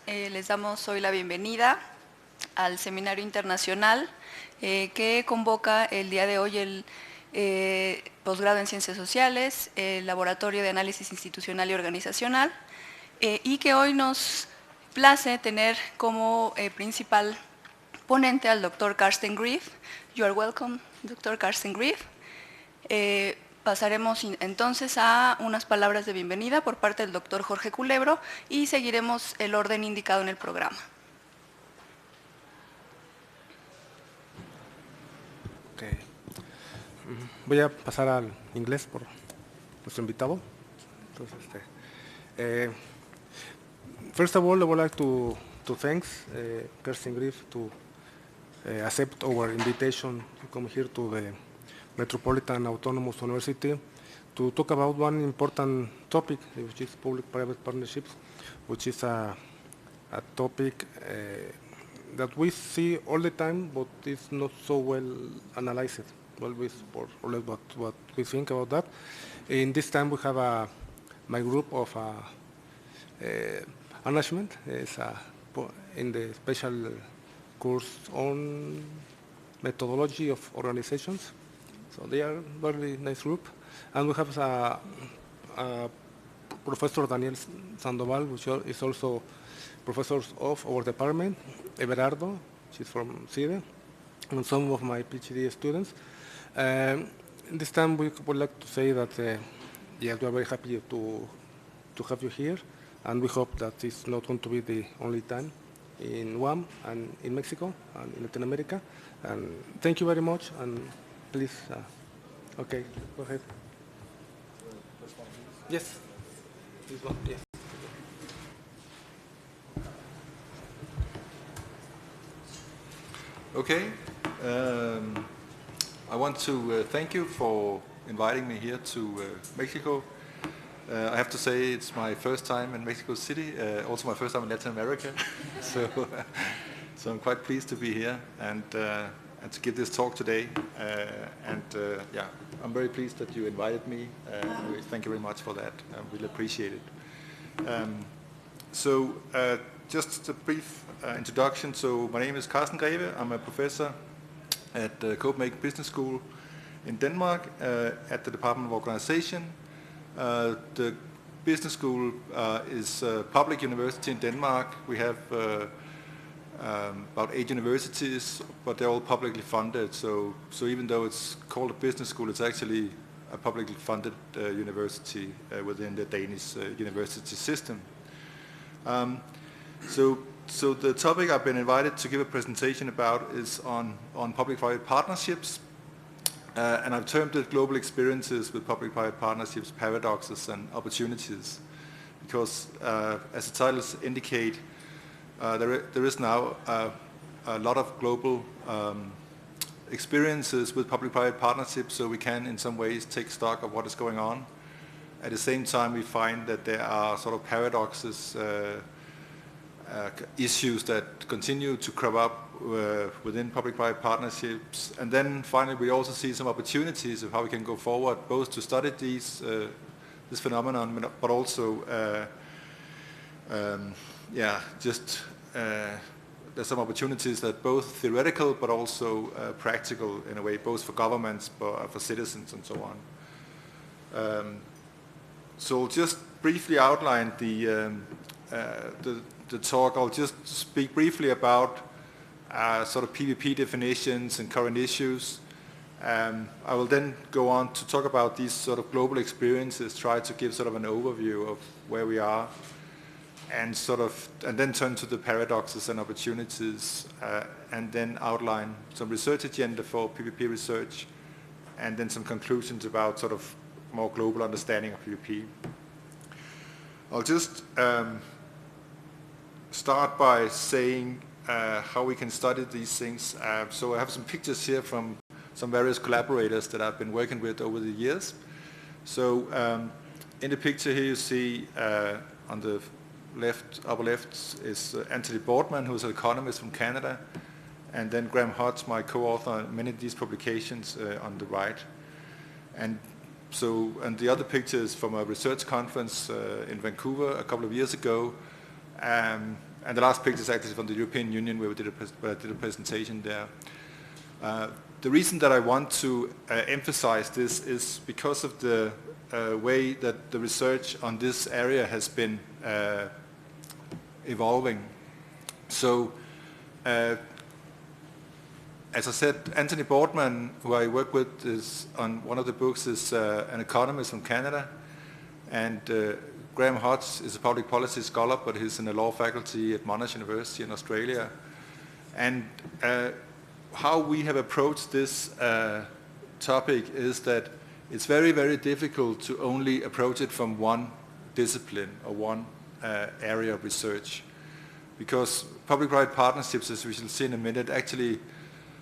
Les damos hoy la bienvenida al seminario internacional que convoca el día de hoy el posgrado en Ciencias Sociales, el Laboratorio de Análisis Institucional y Organizacional, y que hoy nos place tener como principal ponente al doctor Carsten Greve. You are welcome, Dr. Carsten Greve. Pasaremos entonces a unas palabras de bienvenida por parte del doctor Jorge Culebro y seguiremos el orden indicado en el programa. Okay. Voy a pasar al inglés por nuestro invitado. Entonces, first of all, I would like to thank Carsten Greve to accept our invitation to come here to the Metropolitan Autonomous University to talk about one important topic, which is public-private partnerships, which is a topic that we see all the time, but it's not so well analyzed. Well, or less what we think about that. In this time, we have my group of management is in the special course on methodology of organizations. So they are a very nice group. And we have Professor Daniel Sandoval, which is also professor of our department, Everardo, she's from CIDE, and some of my PhD students. This time we would like to say that yes, we are very happy to have you here, and we hope that it's not going to be the only time in UAM and in Mexico and in Latin America. And thank you very much, and please, okay, go ahead. Yes, this one, yes. Okay, I want to thank you for inviting me here to Mexico. I have to say it's my first time in Mexico City, also my first time in Latin America, so I'm quite pleased to be here and to give this talk today. Yeah, I'm very pleased that you invited me. Thank you very much for that. I really appreciate it. Just a brief introduction. So my name is Carsten Greve. I'm a professor at the Copenhagen Business School in Denmark at the Department of Organization. The business school is a public university in Denmark. We have about 8 universities, but they're all publicly funded. So even though it's called a business school, it's actually a publicly funded university within the Danish university system. So the topic I've been invited to give a presentation about is on public-private partnerships, and I've termed it Global Experiences with Public-Private Partnerships, Paradoxes and Opportunities, because as the titles indicate, there is now a lot of global experiences with public-private partnerships, so we can in some ways take stock of what is going on. At the same time, we find that there are sort of paradoxes, issues that continue to crop up within public-private partnerships. And then finally we also see some opportunities of how we can go forward, both to study this phenomenon, but also there's some opportunities that both theoretical but also practical in a way, both for governments, for citizens and so on. So just briefly outline the talk. I'll just speak briefly about sort of PPP definitions and current issues. I will then go on to talk about these sort of global experiences, try to give sort of an overview of where we are, and then turn to the paradoxes and opportunities, and then outline some research agenda for PPP research, and then some conclusions about sort of more global understanding of PPP. I'll just start by saying how we can study these things. So I have some pictures here from some various collaborators that I've been working with over the years. So in the picture here you see on the upper left is Anthony Boardman, who's an economist from Canada, and then Graham Hodge, my co-author on many of these publications on the right. And the other picture is from a research conference in Vancouver a couple of years ago, And the last picture is actually from the European Union, where I did a presentation there. The reason that I want to emphasize this is because of the way that the research on this area has been evolving. So, as I said, Anthony Boardman, who I work with, is on one of the books, is an economist from Canada, and Graham Hodge is a public policy scholar, but he's in the law faculty at Monash University in Australia. And how we have approached this topic is that it's very, very difficult to only approach it from one discipline or one area of research, because public-private partnerships, as we shall see in a minute, actually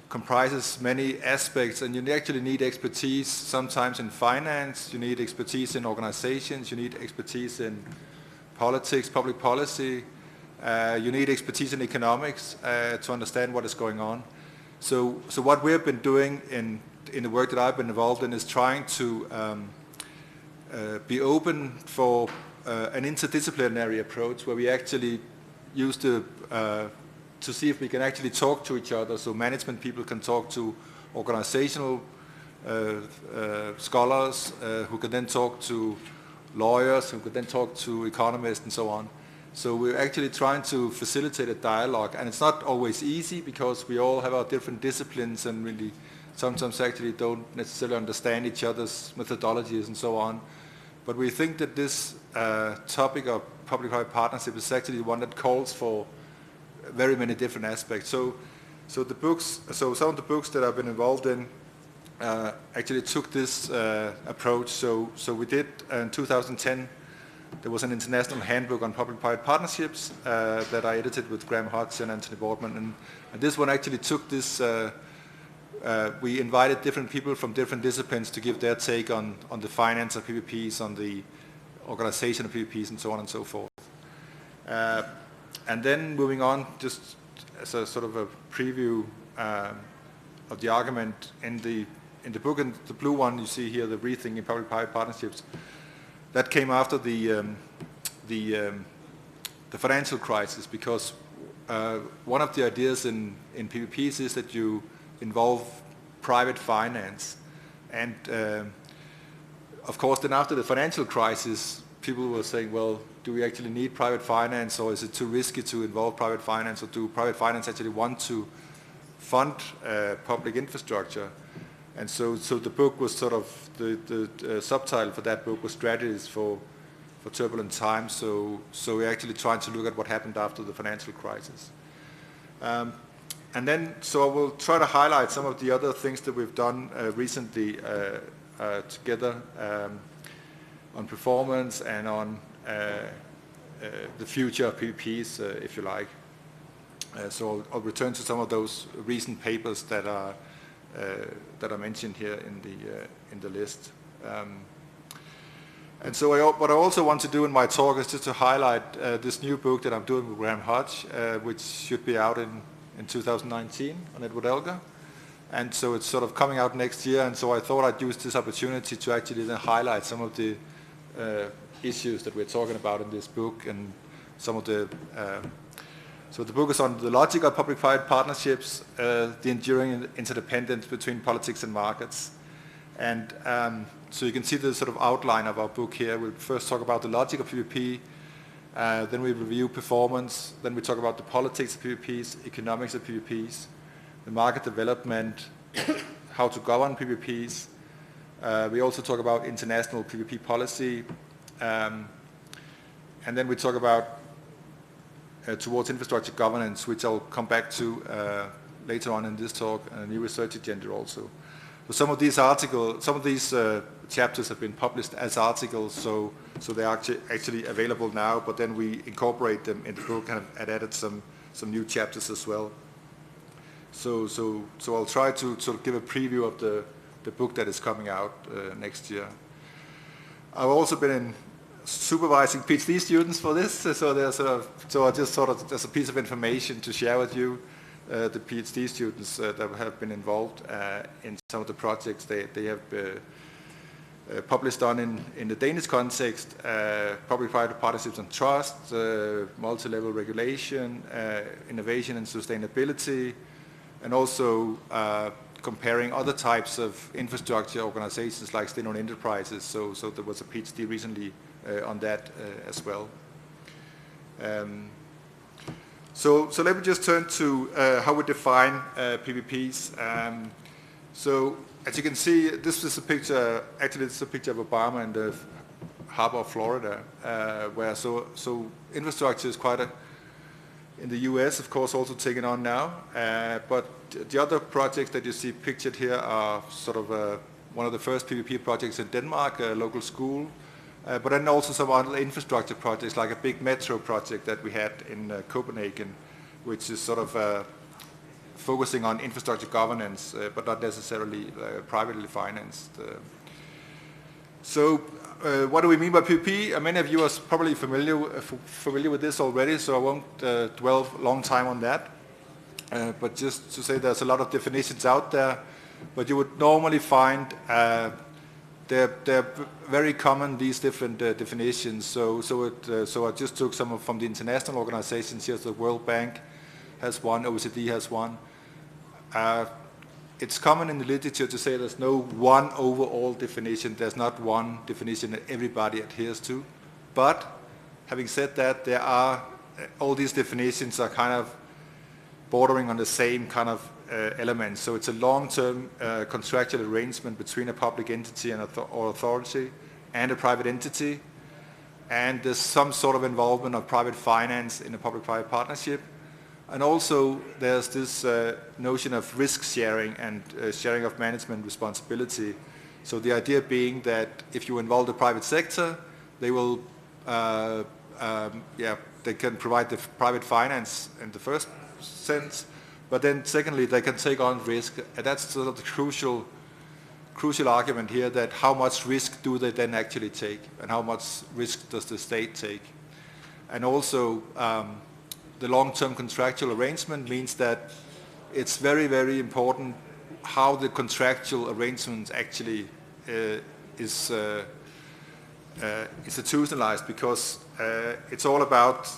comprises many aspects, and you actually need expertise sometimes in finance, you need expertise in organizations, you need expertise in politics, public policy, you need expertise in economics to understand what is going on. So what we have been doing in the work that I've been involved in is trying to be open for an interdisciplinary approach, where we actually use to see if we can actually talk to each other, so management people can talk to organizational scholars, who can then talk to lawyers, who can then talk to economists and so on. So we're actually trying to facilitate a dialogue, and it's not always easy because we all have our different disciplines and really sometimes actually don't necessarily understand each other's methodologies and so on. But we think that this topic of public-private partnership is actually one that calls for very many different aspects. So some of the books that I've been involved in actually took this approach. So we did in 2010. There was an international handbook on public-private partnerships that I edited with Graham Hodge and Anthony Boardman, and this one actually took this. We invited different people from different disciplines to give their take on the finance of PPPs, on the organization of PPPs, and so on and so forth. And then moving on, just as a sort of a preview of the argument in the book, and the blue one you see here, the Rethinking Public-Private Partnerships, that came after the financial crisis, because one of the ideas in PPPs is that you involve private finance, and of course then after the financial crisis, people were saying, well, do we actually need private finance, or is it too risky to involve private finance, or do private finance actually want to fund public infrastructure? And so the book was sort of, the subtitle for that book was Strategies for Turbulent Times, so we're actually trying to look at what happened after the financial crisis. And then, so I will try to highlight some of the other things that we've done recently together on performance and on the future of PPPs, if you like. So I'll return to some of those recent papers that are mentioned here in the list. And so what I also want to do in my talk is just to highlight this new book that I'm doing with Graham Hodge, which should be out in 2019 on Edward Elgar. And so it's sort of coming out next year, and so I thought I'd use this opportunity to actually then highlight some of the issues that we're talking about in this book, and some of the so the book is on the logic of public-private partnerships, the enduring interdependence between politics and markets. And so you can see the sort of outline of our book here. We'll first talk about the logic of PPP, then we review performance, then we talk about the politics of PPPs, economics of PPPs, the market development, how to govern PPPs. We also talk about international PPP policy, and then we talk about towards infrastructure governance, which I'll come back to later on in this talk, and a new research agenda also. So some of these chapters have been published as articles, so they are actually available now, but then we incorporate them in the book and have added some new chapters as well. So I'll try to sort of give a preview of the book that is coming out next year. I've also been supervising PhD students for this, so I just sort of, there's a piece of information to share with you. The PhD students that have been involved in some of the projects, they have published on in the Danish context, public-private partnerships on trust, multi-level regulation, innovation and sustainability, and also comparing other types of infrastructure organizations like state-owned enterprises. So there was a PhD recently on that as well. So let me just turn to how we define PPPs. So as you can see, this is a picture. Actually, this is a picture of Obama in the harbor of Florida, where so infrastructure is quite a, in the U.S. of course also taken on now. But the other projects that you see pictured here are sort of one of the first PPP projects in Denmark, a local school. But then also some other infrastructure projects, like a big metro project that we had in Copenhagen, which is sort of focusing on infrastructure governance, but not necessarily privately financed. So what do we mean by PPP? Many of you are probably familiar with this already, so I won't dwell a long time on that. But just to say there's a lot of definitions out there, but you would normally find they're very common, these different definitions. So I just took some from the international organizations. Here's the World Bank has one, OECD has one. It's common in the literature to say there's no one overall definition. There's not one definition that everybody adheres to. But having said that, there are all these definitions are kind of bordering on the same kind of elements. So it's a long-term contractual arrangement between a public entity and or authority and a private entity, and there's some sort of involvement of private finance in a public-private partnership. And also there's this notion of risk sharing and sharing of management responsibility. So the idea being that if you involve the private sector, they will they can provide the private finance in the first sense, but then secondly they can take on risk, and that's sort of the crucial argument here, that how much risk do they then actually take, and how much risk does the state take. And also the long-term contractual arrangement means that it's very, very important how the contractual arrangement actually is institutionalized, because it's all about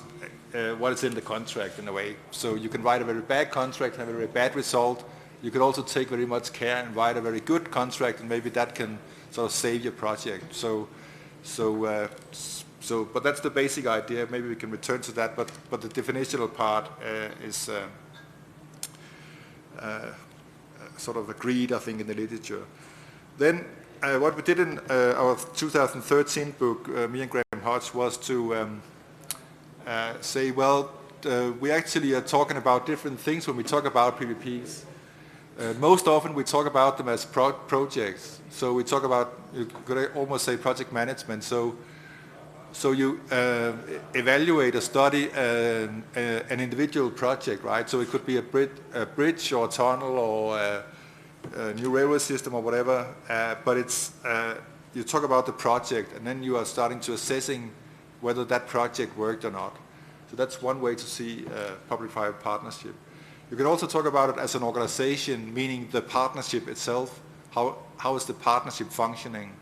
what is in the contract in a way. So you can write a very bad contract and have a very bad result. You can also take very much care and write a very good contract, and maybe that can sort of save your project. But that's the basic idea. Maybe we can return to that. But the definitional part is sort of agreed, I think, in the literature. Then what we did in our 2013 book, me and Graham Hodge, was to say, well, we actually are talking about different things when we talk about PPPs. Most often we talk about them as projects. So we talk about, you could almost say, project management. So you evaluate or study an individual project, right? So it could be a bridge or a tunnel or a new railway system or whatever, but it's you talk about the project, and then you are starting to assessing whether that project worked or not. So that's one way to see public-private partnership. You can also talk about it as an organization, meaning the partnership itself. How is the partnership functioning?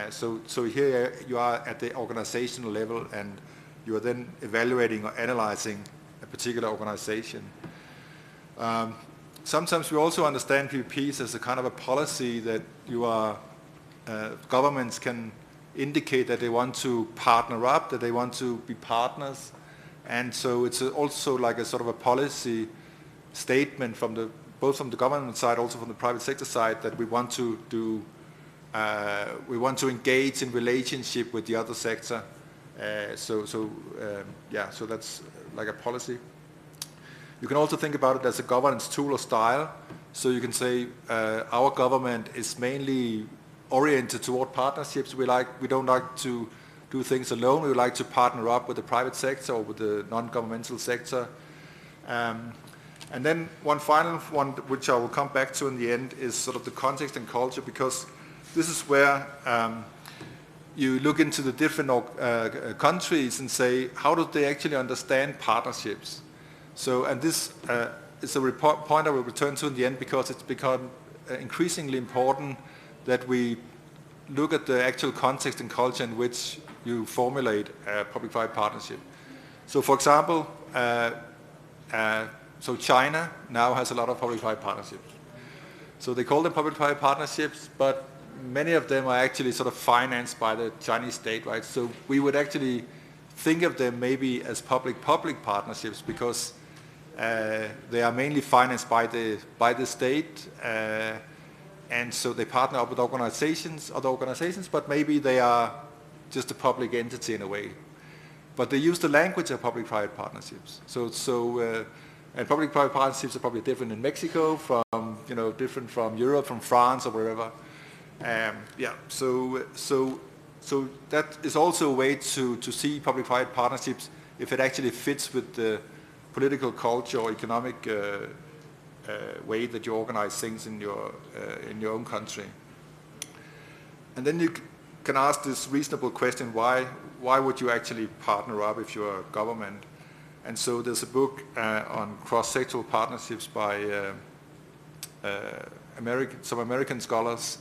So here you are at the organizational level, and you are then evaluating or analyzing a particular organization. Sometimes we also understand PPPs as a kind of a policy that governments can indicate that they want to partner up, that they want to be partners, and so it's also like a sort of a policy statement from both from the government side, also from the private sector side, that we want to do. We want to engage in relationship with the other sector. So that's like a policy. You can also think about it as a governance tool or style. So you can say our government is mainly oriented toward partnerships. We don't like to do things alone. We like to partner up with the private sector or with the non-governmental sector. And then one final one, which I will come back to in the end, is sort of the context and culture, because this is where you look into the different countries and say, how do they actually understand partnerships? So, and this is a point I will return to in the end, because it's become increasingly important that we look at the actual context and culture in which you formulate a public-private partnership. So for example, so China now has a lot of public-private partnerships. So they call them public-private partnerships, but many of them are actually sort of financed by the Chinese state, right? So we would actually think of them maybe as public-public partnerships because they are mainly financed by the state, and so they partner up with other organizations, but maybe they are just a public entity in a way. But they use the language of public-private partnerships. And public-private partnerships are probably different in Mexico from, different from Europe, from France or wherever. So that is also a way to see public-private partnerships if it actually fits with the political culture or economic way that you organize things in your own country. And then you can ask this reasonable question: why would you actually partner up if you're a government? And so there's a book on cross-sectoral partnerships by some American scholars,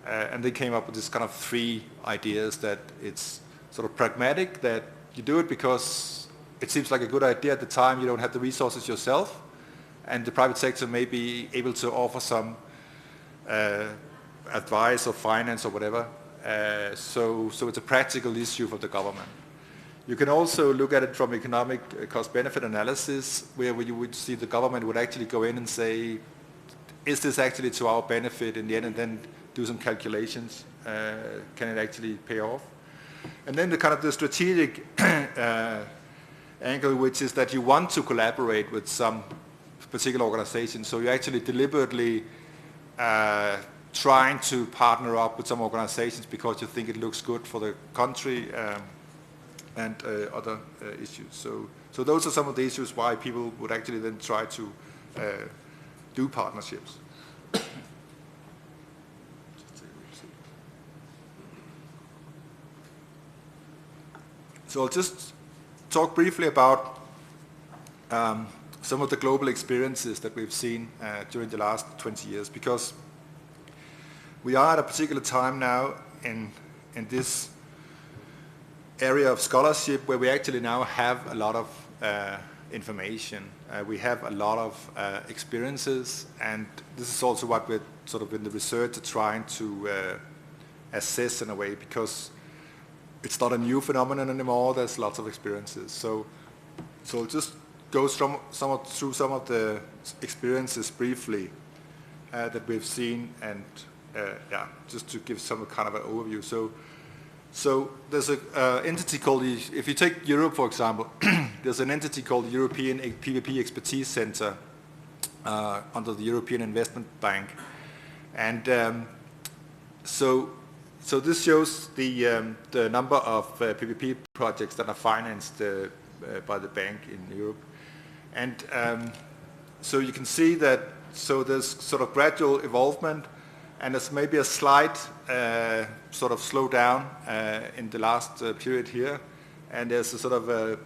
and they came up with this kind of 3 ideas: that it's sort of pragmatic, that you do it because it seems like a good idea at the time, you don't have the resources yourself, and the private sector may be able to offer some advice or finance or whatever. So it's a practical issue for the government. You can also look at it from economic cost-benefit analysis, where you would see the government would actually go in and say, is this actually to our benefit in the end, and then do some calculations. Can it actually pay off? And then the strategic angle, which is that you want to collaborate with some particular organization, so you're actually deliberately trying to partner up with some organizations because you think it looks good for the country, and other issues. So those are some of the issues why people would actually then try to do partnerships. So I'll just talk briefly about some of the global experiences that we've seen during the last 20 years, because we are at a particular time now in this area of scholarship where we actually now have a lot of information. We have a lot of experiences, and this is also what we're sort of in the research are trying to assess in a way, because it's not a new phenomenon anymore. There's lots of experiences. So I'll just go through some of the experiences briefly that we've seen, and just to give some kind of an overview. So there's an entity called, if you take Europe for example, there's an entity called the European PVP Expertise Center under the European Investment Bank, and so this shows the number of PVP projects that are financed by the bank in Europe, and so you can see that there's sort of gradual involvement. And there's maybe a slight sort of slowdown in the last period here, and there's a sort of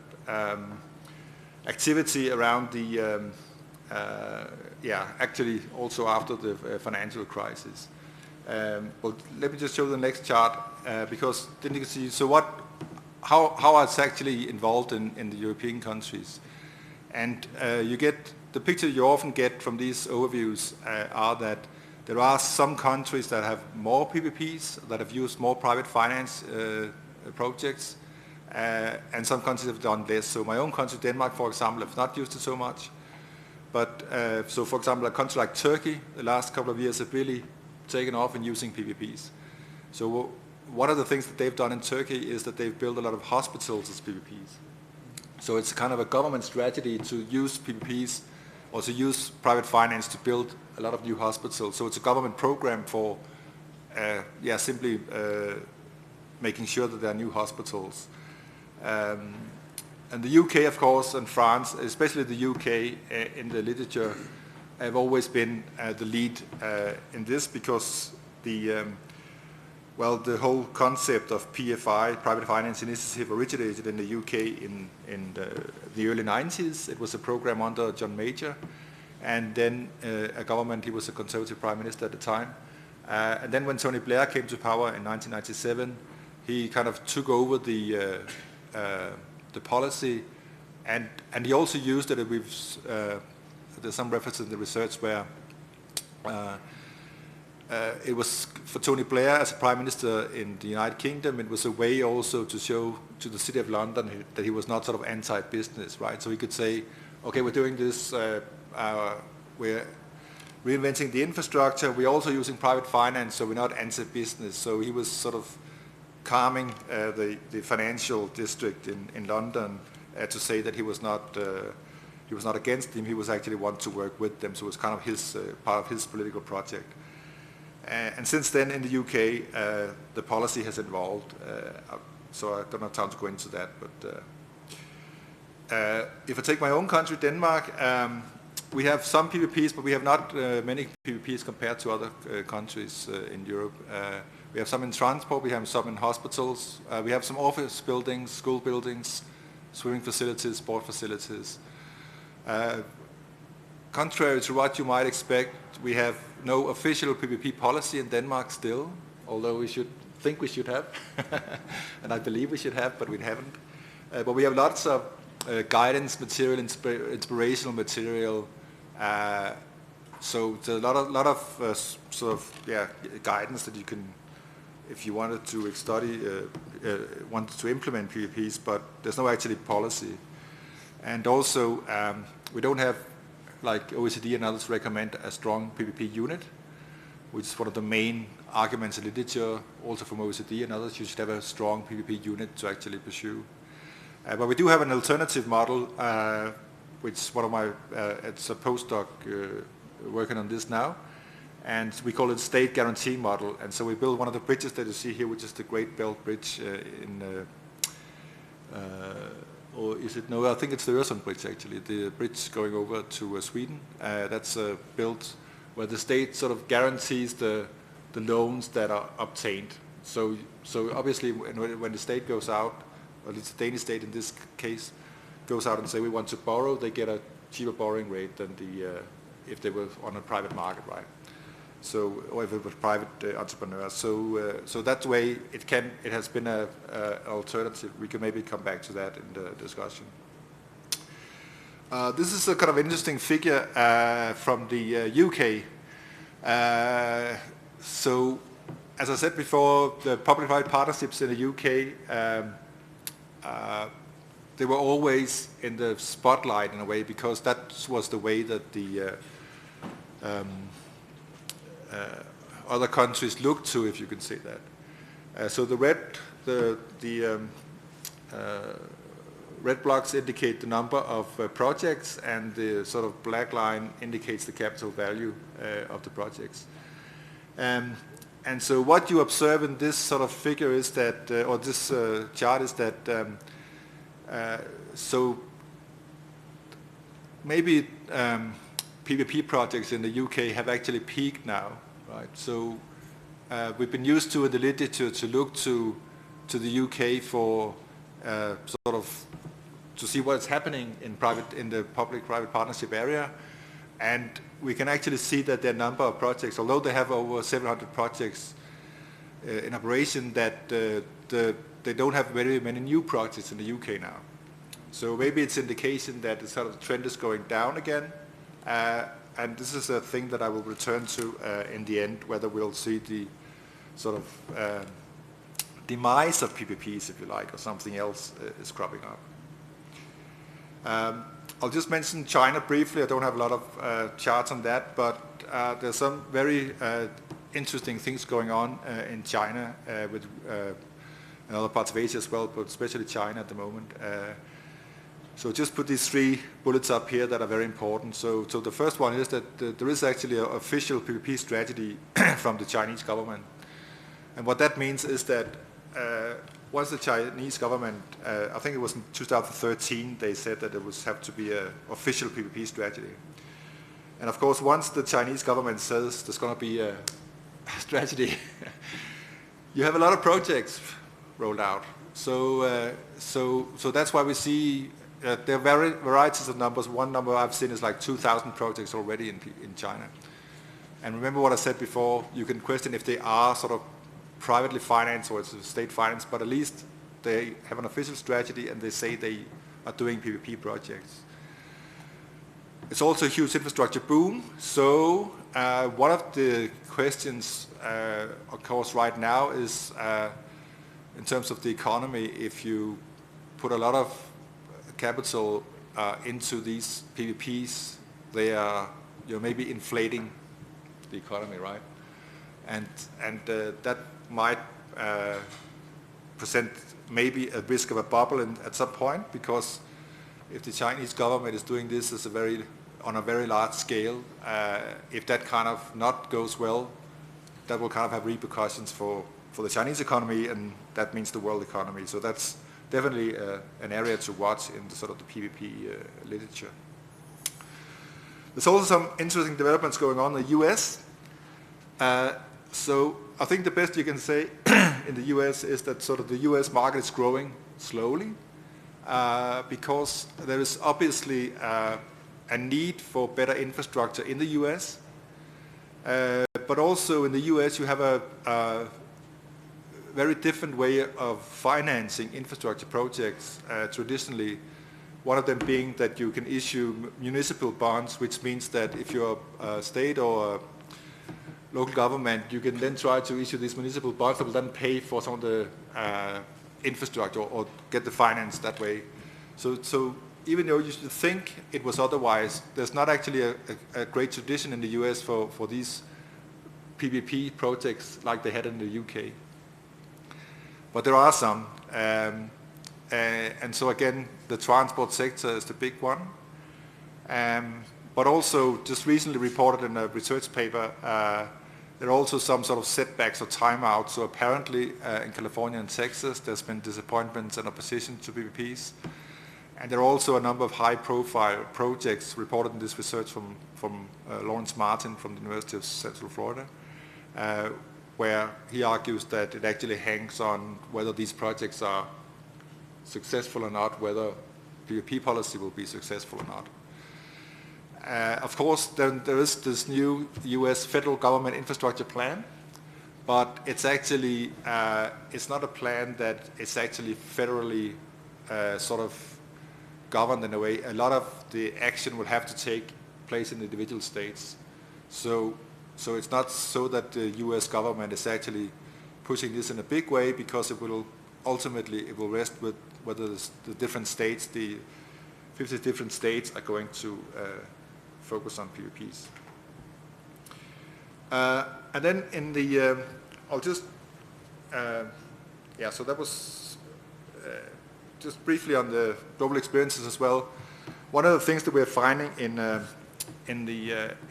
activity around the actually also after the financial crisis. Well, let me just show the next chart because then you can see how it's actually involved in the European countries, and you get the picture you often get from these overviews are that there are some countries that have more PPPs, that have used more private finance projects, and some countries have done less. So my own country, Denmark, for example, have not used it so much. But so for example, a country like Turkey, the last couple of years have really taken off in using PPPs. So one of the things that they've done in Turkey is that they've built a lot of hospitals as PPPs. So it's kind of a government strategy to use PPPs or to use private finance to build a lot of new hospitals. So it's a government program for simply making sure that there are new hospitals. And the UK, of course, and France, especially the UK in the literature, have always been the lead in this, because the whole concept of PFI, Private Finance Initiative, originated in the UK in the early 90s. It was a program under John Major, and then a government, he was a Conservative Prime Minister at the time, And then when Tony Blair came to power in 1997, he kind of took over the policy, and he also used it. There's some reference in the research where it was for Tony Blair as a Prime Minister in the United Kingdom, it was a way also to show to the City of London that he was not sort of anti-business, right? So he could say, okay, we're doing this, we're reinventing the infrastructure, we're also using private finance, so we're not anti-business. So he was sort of calming the financial district in London to say that he was not against them, he was actually want to work with them, so it was kind of his part of his political project. And since then in the UK, the policy has evolved, so I don't have time to go into that, but if I take my own country, Denmark, we have some PPPs, but we have not many PPPs compared to other countries in Europe. We have some in transport, we have some in hospitals, we have some office buildings, school buildings, swimming facilities, sport facilities. Contrary to what you might expect, we have no official PPP policy in Denmark still, although we should think we should have, and I believe we should have, but we haven't. But we have lots of guidance material, inspirational material. So there's a lot of guidance that you can, if you wanted to study, wanted to implement PPPs, but there's no actually policy. And also, we don't have, like OECD and others recommend, a strong PPP unit, which is one of the main arguments in literature, also from OECD and others. You should have a strong PPP unit to actually pursue. But we do have an alternative model, which one of my, it's a postdoc working on this now, and we call it state guarantee model. And so we build one of the bridges that you see here, which is the Great Belt Bridge or is it, no, I think it's the Öresund Bridge actually, the bridge going over to Sweden. That's built where the state sort of guarantees the loans that are obtained. So obviously when the state goes out, or it's the Danish state in this case, goes out and say we want to borrow, they get a cheaper borrowing rate than if they were on a private market, right? So, or if it was private entrepreneurs. So that way it has been an alternative. We can maybe come back to that in the discussion. This is a kind of interesting figure from the UK. So, as I said before, the public-private partnerships in the UK, they were always in the spotlight in a way, because that was the way that the other countries look to, if you can say that. So the red blocks indicate the number of projects, and the sort of black line indicates the capital value of the projects. And so what you observe in this sort of figure is that, or this chart is that, so maybe PPP projects in the UK have actually peaked now, right? So we've been used to in the literature to look to the UK for sort of to see what's happening in the public-private partnership area, and we can actually see that their number of projects, although they have over 700 projects in operation, that they don't have very many new projects in the UK now. So maybe it's indication that the sort of trend is going down again. And this is a thing that I will return to in the end, whether we'll see the sort of demise of PPPs, if you like, or something else is cropping up. I'll just mention China briefly. I don't have a lot of charts on that, but there's some very interesting things going on in China with in other parts of Asia as well, but especially China at the moment. So just put these three bullets up here that are very important. So the first one is that there is actually an official PPP strategy from the Chinese government. And what that means is that once the Chinese government, I think it was in 2013, they said that it would have to be an official PPP strategy. And of course, once the Chinese government says there's going to be a strategy, you have a lot of projects rolled out. So that's why we see there are varieties of numbers. One number I've seen is like 2,000 projects already in China. And remember what I said before, you can question if they are sort of privately financed or it's state financed, but at least they have an official strategy and they say they are doing PPP projects. It's also a huge infrastructure boom. So one of the questions, of course, right now is in terms of the economy, if you put a lot of capital into these PPPs, you're maybe inflating the economy, right? And that might present maybe a risk of a bubble at some point, because if the Chinese government is doing this on a very large scale, if that kind of not goes well, that will kind of have repercussions for the Chinese economy, and that means the world economy. So that's definitely an area to watch in the sort of the PPP literature. There's also some interesting developments going on in the US. So I think the best you can say in the US is that sort of the US market is growing slowly because there is obviously a need for better infrastructure in the US. But also in the US you have a very different way of financing infrastructure projects traditionally. One of them being that you can issue municipal bonds, which means that if you're a state or a local government, you can then try to issue these municipal bonds that will then pay for some of the infrastructure or get the finance that way. So even though you should think it was otherwise, there's not actually a great tradition in the US for these PPP projects like they had in the UK. But there are some. And so again, the transport sector is the big one. But also, just recently reported in a research paper, there are also some sort of setbacks or timeouts. So apparently in California and Texas, there's been disappointments and opposition to PPPs. And there are also a number of high-profile projects reported in this research from Lawrence Martin from the University of Central Florida, where he argues that it actually hangs on whether these projects are successful or not, whether PPP policy will be successful or not. Of course, then there is this new US federal government infrastructure plan, but it's actually, it's not a plan that is actually federally sort of governed in a way. A lot of the action will have to take place in the individual states. So it's not so that the US government is actually pushing this in a big way, because it will ultimately rest with whether the different states, the 50 different states, are going to focus on PPPs. And then in the, I'll just, so that was just briefly on the global experiences as well. One of the things that we're finding in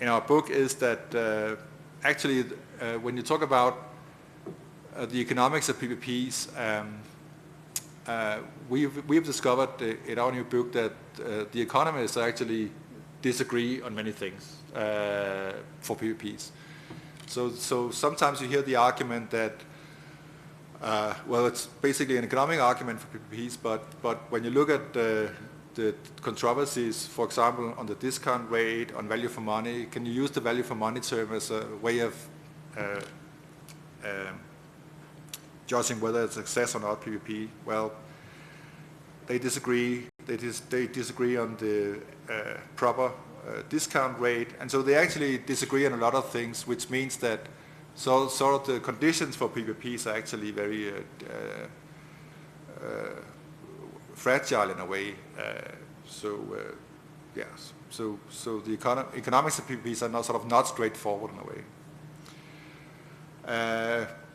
our book is that actually when you talk about the economics of PPPs, we've discovered in our new book that the economists actually disagree on many things for PPPs. So sometimes you hear the argument that, well, it's basically an economic argument for PPPs, but when you look at the controversies, for example, on the discount rate, on value for money, can you use the value for money term as a way of judging whether it's a success or not PPP? Well, they disagree. They disagree on the proper discount rate, and so they actually disagree on a lot of things, which means that sort of the conditions for PPPs are actually very fragile in a way. So the economics of PPPs are not straightforward in a way.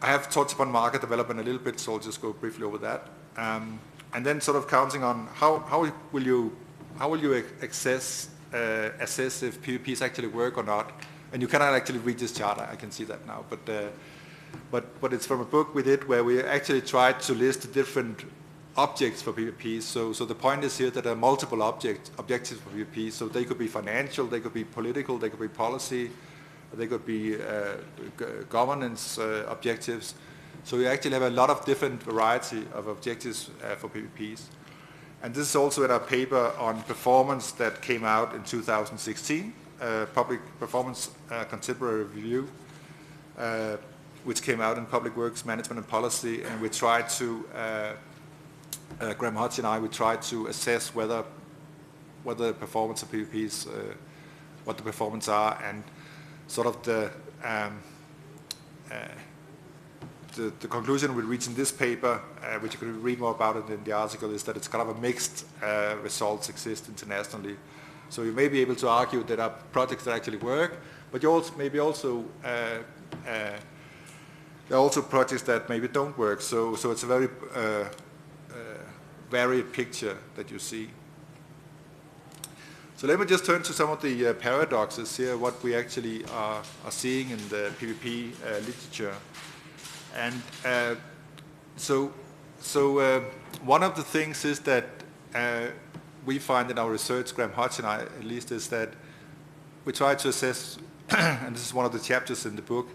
I have touched upon market development a little bit, so I'll just go briefly over that. And then sort of counting on how will you assess if PPPs actually work or not. And you cannot actually read this chart, I can see that now. But it's from a book we did where we actually tried to list the different objects for PPPs. So the point is here that there are multiple objectives for PPPs. So they could be financial, they could be political, they could be policy, they could be governance objectives. So we actually have a lot of different variety of objectives for PPPs. And this is also in our paper on performance that came out in 2016. public performance contemporary review, which came out in Public Works Management and Policy, and we tried to, Graham Hodge and I, we tried to assess whether the performance of PPPs, what the performance are, and sort of the conclusion we reached in this paper, which you can read more about it in the article, is that it's kind of a mixed results exist internationally. So you may be able to argue that there are projects that actually work, but you also maybe also there are also projects that maybe don't work. So it's a very varied picture that you see. So let me just turn to some of the paradoxes here, what we actually are seeing in the PPP literature. And so one of the things is that we find in our research, Graham Hodge and I at least, is that we try to assess, and this is one of the chapters in the book,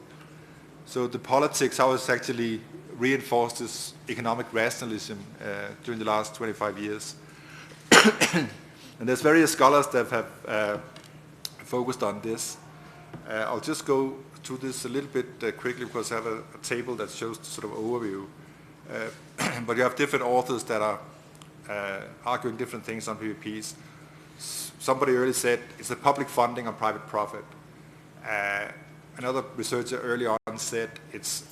so the politics, how it's actually reinforced this economic rationalism during the last 25 years. And there's various scholars that have focused on this. I'll just go through this a little bit quickly because I have a table that shows the sort of overview. But you have different authors that are arguing different things on PPPs. Somebody earlier said it's a public funding on private profit. Another researcher early on said is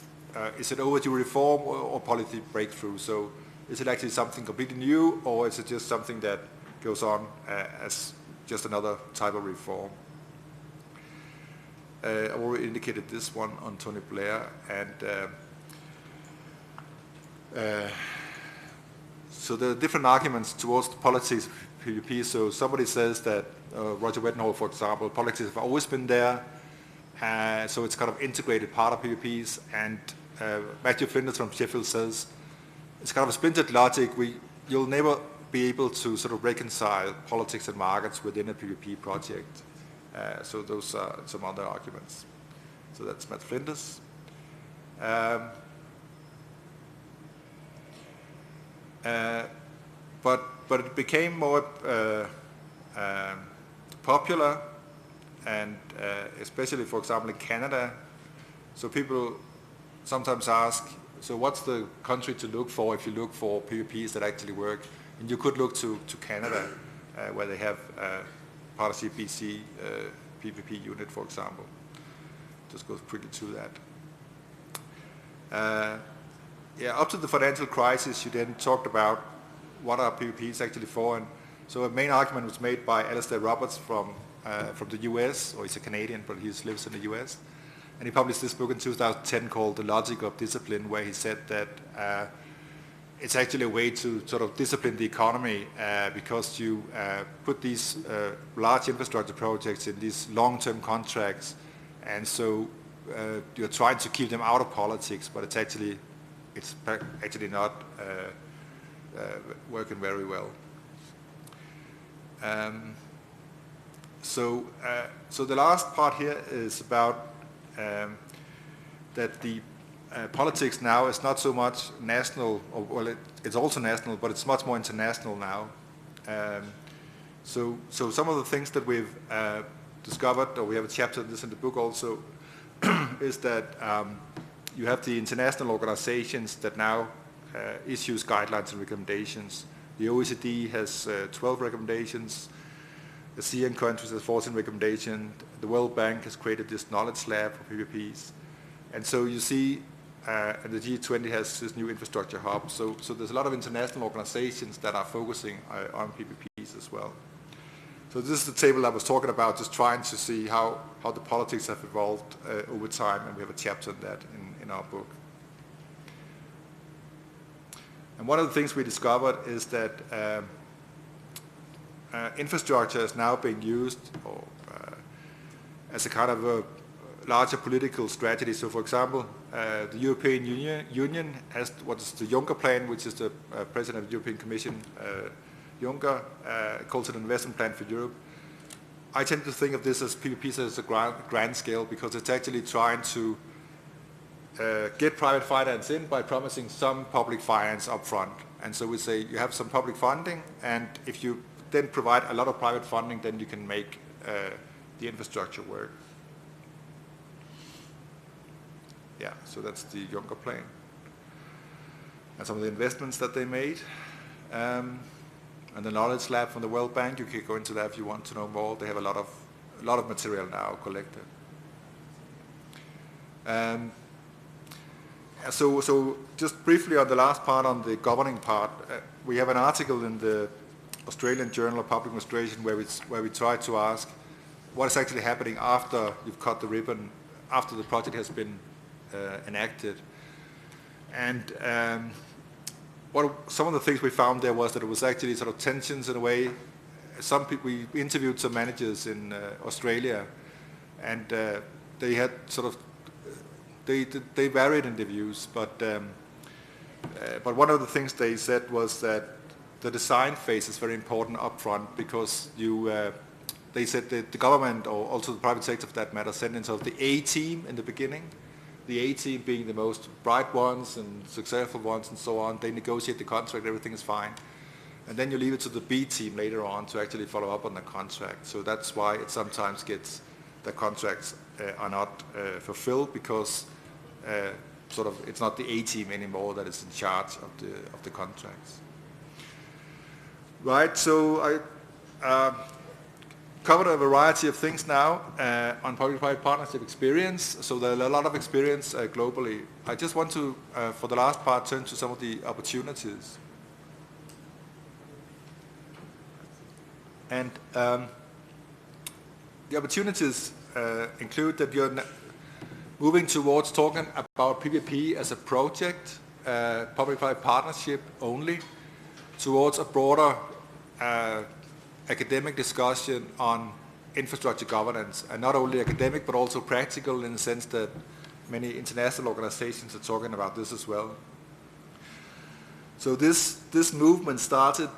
it overdue reform or policy breakthrough? So is it actually something completely new, or is it just something that goes on as just another type of reform? I already indicated this one on Tony Blair, and so there are different arguments towards the politics of PPP. So somebody says that, Roger Wedenhall, for example, politics have always been there, so it's kind of integrated part of PPPs, and Matthew Flinders from Sheffield says it's kind of a splintered logic. You'll never be able to sort of reconcile politics and markets within a PPP project. So those are some other arguments. So that's Matt Flinders. But it became more popular, and especially, for example, in Canada. So people sometimes ask, so what's the country to look for if you look for PPPs that actually work? And you could look to Canada, where they have part of CBC PPP unit, for example. Just go quickly to that. Yeah, up to the financial crisis, you then talked about what are PPPs actually for. And so a main argument was made by Alistair Roberts from the US, or he's a Canadian, but he lives in the US. And he published this book in 2010 called The Logic of Discipline, where he said that it's actually a way to sort of discipline the economy because you put these large infrastructure projects in these long-term contracts, and so you're trying to keep them out of politics, but it's actually not working very well. So the last part here is about that the politics now is not so much national, or, well, it's also national, but it's much more international now. So some of the things that we've discovered, or we have a chapter on this in the book also, is that you have the international organizations that now issues guidelines and recommendations. The OECD has 12 recommendations. The ASEAN countries has 14 recommendations. The World Bank has created this knowledge lab for PPPs. And so you see, and the G20 has this new infrastructure hub. So there's a lot of international organizations that are focusing on PPPs as well. So this is the table I was talking about, just trying to see how the politics have evolved over time, and we have a chapter on that in our book. And one of the things we discovered is that infrastructure is now being used as a kind of a larger political strategy. So, for example, the European Union has what is the Juncker plan, which is the President of the European Commission, Juncker, calls it an investment plan for Europe. I tend to think of this as PPPs as a grand scale, because it's actually trying to get private finance in by promising some public finance up front. And so we say you have some public funding, and if you then provide a lot of private funding, then you can make the infrastructure work. Yeah, so that's the Juncker plan. And some of the investments that they made. And the knowledge lab from the World Bank, you can go into that if you want to know more. They have a lot of material now collected. So just briefly on the last part, on the governing part, we have an article in the Australian Journal of Public Administration where we try to ask what is actually happening after you've cut the ribbon, after the project has been enacted. And some of the things we found there was that it was actually sort of tensions in a way. Some people, we interviewed some managers in Australia, and they had sort of, they varied in their views, but one of the things they said was that the design phase is very important upfront, because they said that the government, or also the private sector for that matter, sent in sort of the A team in the beginning. The A team being the most bright ones and successful ones and so on. They negotiate the contract, everything is fine. And then you leave it to the B team later on to actually follow up on the contract. So that's why it sometimes gets, the contracts are not fulfilled, because sort of it's not the A team anymore that is in charge of the contracts. Right, so I covered a variety of things now on public-private partnership experience. So there are a lot of experience globally. I just want to, for the last part, turn to some of the opportunities. And the opportunities include that you're moving towards talking about PPP as a project, public-private partnership only, towards a broader academic discussion on infrastructure governance, and not only academic but also practical, in the sense that many international organizations are talking about this as well. So this movement started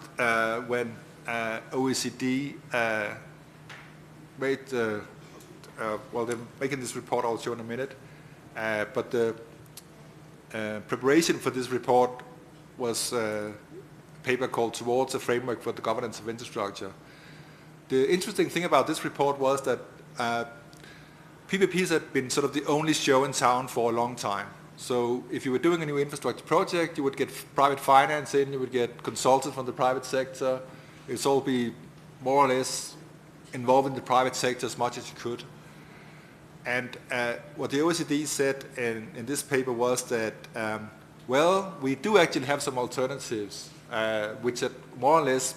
when OECD made, well, they're making this report I'll show in a minute, but the preparation for this report was a paper called Towards a Framework for the Governance of Infrastructure. The interesting thing about this report was that PPPs had been sort of the only show in town for a long time. So if you were doing a new infrastructure project, you would get private finance in, you would get consultants from the private sector. It would all be more or less involved in the private sector as much as you could. And what the OECD said in this paper was that, well, we do actually have some alternatives which had more or less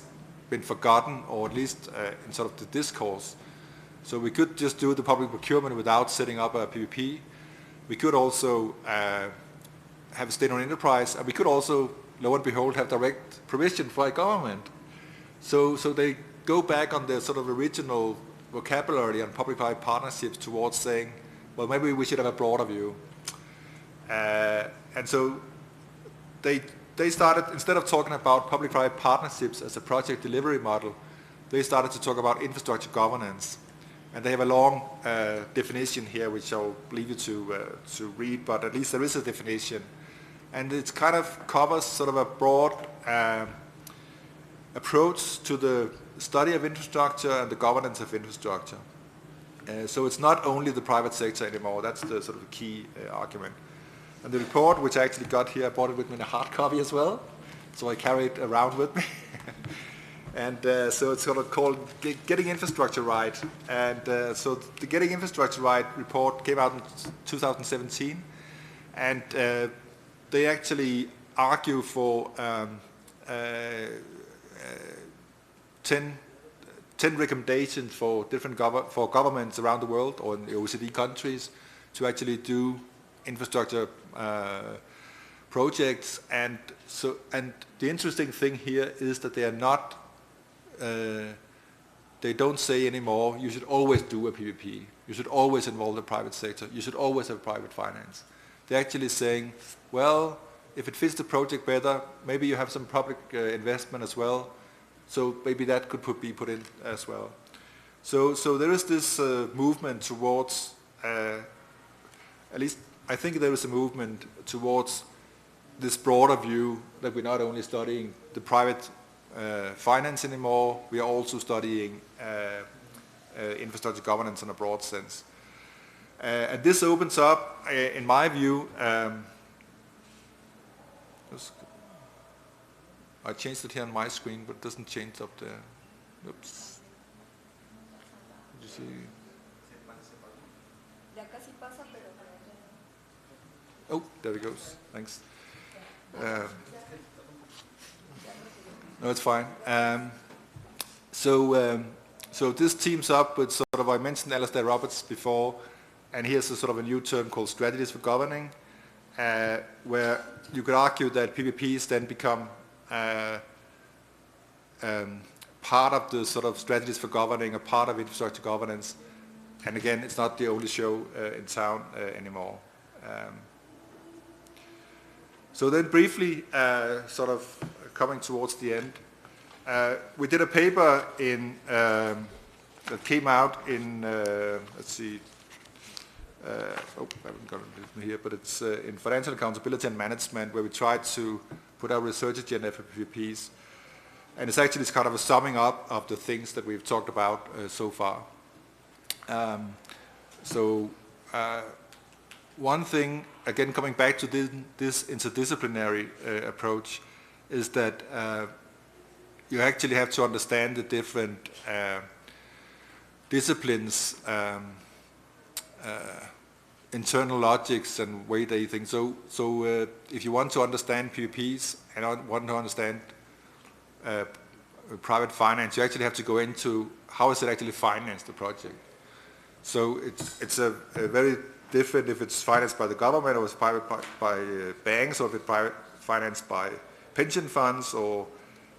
been forgotten, or at least in sort of the discourse. So we could just do the public procurement without setting up a PPP. We could also have a state-owned enterprise, and we could also, lo and behold, have direct provision for a government. So they go back on the sort of original vocabulary on public-private partnerships towards saying, well, maybe we should have a broader view. And so they started, instead of talking about public-private partnerships as a project delivery model, they started to talk about infrastructure governance. And they have a long definition here, which I'll leave you to read, but at least there is a definition. And it kind of covers sort of a broad approach to the study of infrastructure and the governance of infrastructure. So it's not only the private sector anymore. That's the sort of key argument. And the report, which I actually got here, I brought it with me in a hard copy as well, so I carry it around with me. And so it's sort of called Getting Infrastructure Right. And so the Getting Infrastructure Right report came out in 2017. And they actually argue for 10 recommendations for different governments around the world, or in the OECD countries, to actually do infrastructure projects. And the interesting thing here is that they are not, they don't say anymore, you should always do a PPP, you should always involve the private sector, you should always have private finance. They're actually saying, well, if it fits the project better, maybe you have some public investment as well, so maybe that could be put in as well. So there is this movement towards, at least I think there is a movement towards this broader view that we're not only studying the private finance anymore, we are also studying infrastructure governance in a broad sense. And this opens up, in my view, I changed it here on my screen, but it doesn't change up there. Oops. Did you see? Oh, there it goes. Thanks. No, it's fine. So this teams up with sort of, I mentioned Alistair Roberts before, and here's a sort of a new term called strategies for governing, where you could argue that PPPs then become part of the sort of strategies for governing, a part of infrastructure governance. And again, it's not the only show in town anymore. So then briefly, sort of coming towards the end, we did a paper in that came out in, let's see, I haven't got it here, but it's in Financial Accountability and Management, where we tried to put our research agenda for PPPs. And it's actually kind of a summing up of the things that we've talked about so far. One thing, again, coming back to this interdisciplinary approach, is that you actually have to understand the different disciplines, internal logics and way they think. So if you want to understand PPPs and want to understand private finance, you actually have to go into how is it actually financed, the project. So it's a very different if it's financed by the government or it's private by banks, or if it's private financed by pension funds, or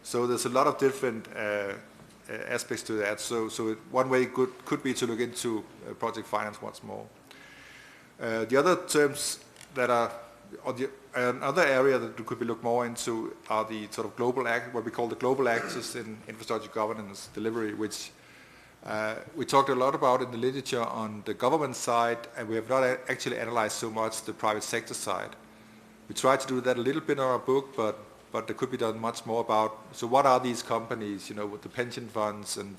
so there's a lot of different aspects to that. So one way could be to look into project finance once more. The other terms that are another area that we could be look more into are the sort of global what we call the global actors in infrastructure governance delivery, which we talked a lot about in the literature on the government side, and we have not actually analyzed so much the private sector side. We tried to do that a little bit in our book, but there could be done much more about, so what are these companies, with the pension funds and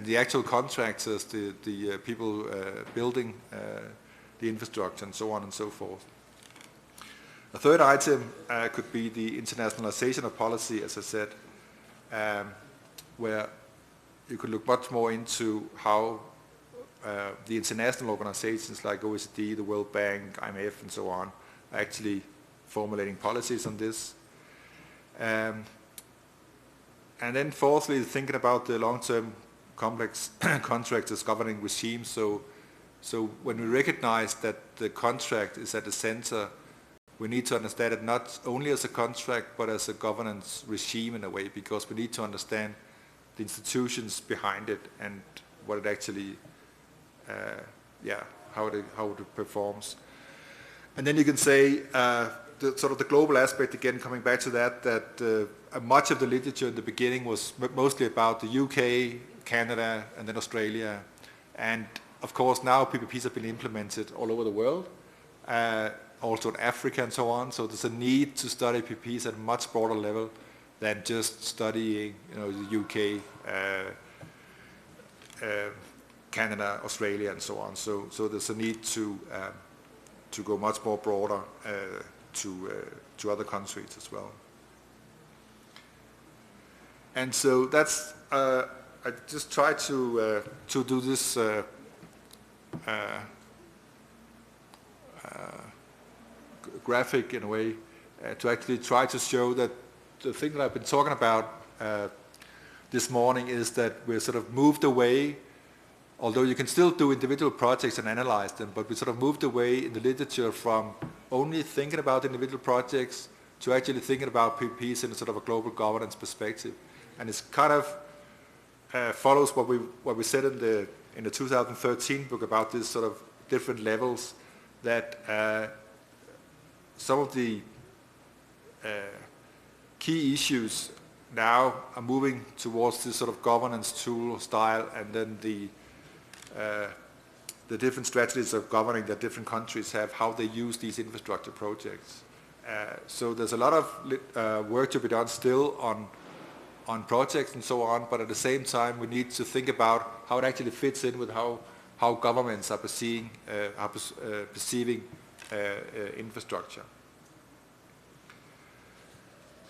the actual contractors, the people building the infrastructure and so on and so forth. A third item could be the internationalization of policy, as I said, where you could look much more into how the international organizations like OECD, the World Bank, IMF and so on are actually formulating policies on this. And then fourthly, thinking about the long-term complex contracts as governing regime. So when we recognize that the contract is at the center, we need to understand it not only as a contract, but as a governance regime in a way, because we need to understand the institutions behind it and what it actually, how it performs. And then you can say, the sort of the global aspect, again, coming back to that much of the literature in the beginning was mostly about the UK, Canada, and then Australia. And of course, now PPPs have been implemented all over the world, also in Africa and so on. So there's a need to study PPPs at a much broader level than just studying, the UK, Canada, Australia, and so on. So there's a need to go much more broader to other countries as well. And so that's I just try to do this graphic in a way to actually try to show that the thing that I've been talking about this morning is that we're sort of moved away, although you can still do individual projects and analyze them, but we sort of moved away in the literature from only thinking about individual projects to actually thinking about PPPs in a sort of a global governance perspective. And it's kind of follows what we said in the 2013 book about this sort of different levels, that some of the key issues now are moving towards this sort of governance tool style, and then the different strategies of governing that different countries have, how they use these infrastructure projects. So there's a lot of work to be done still on on projects and so on, but at the same time we need to think about how it actually fits in with how governments are perceiving infrastructure.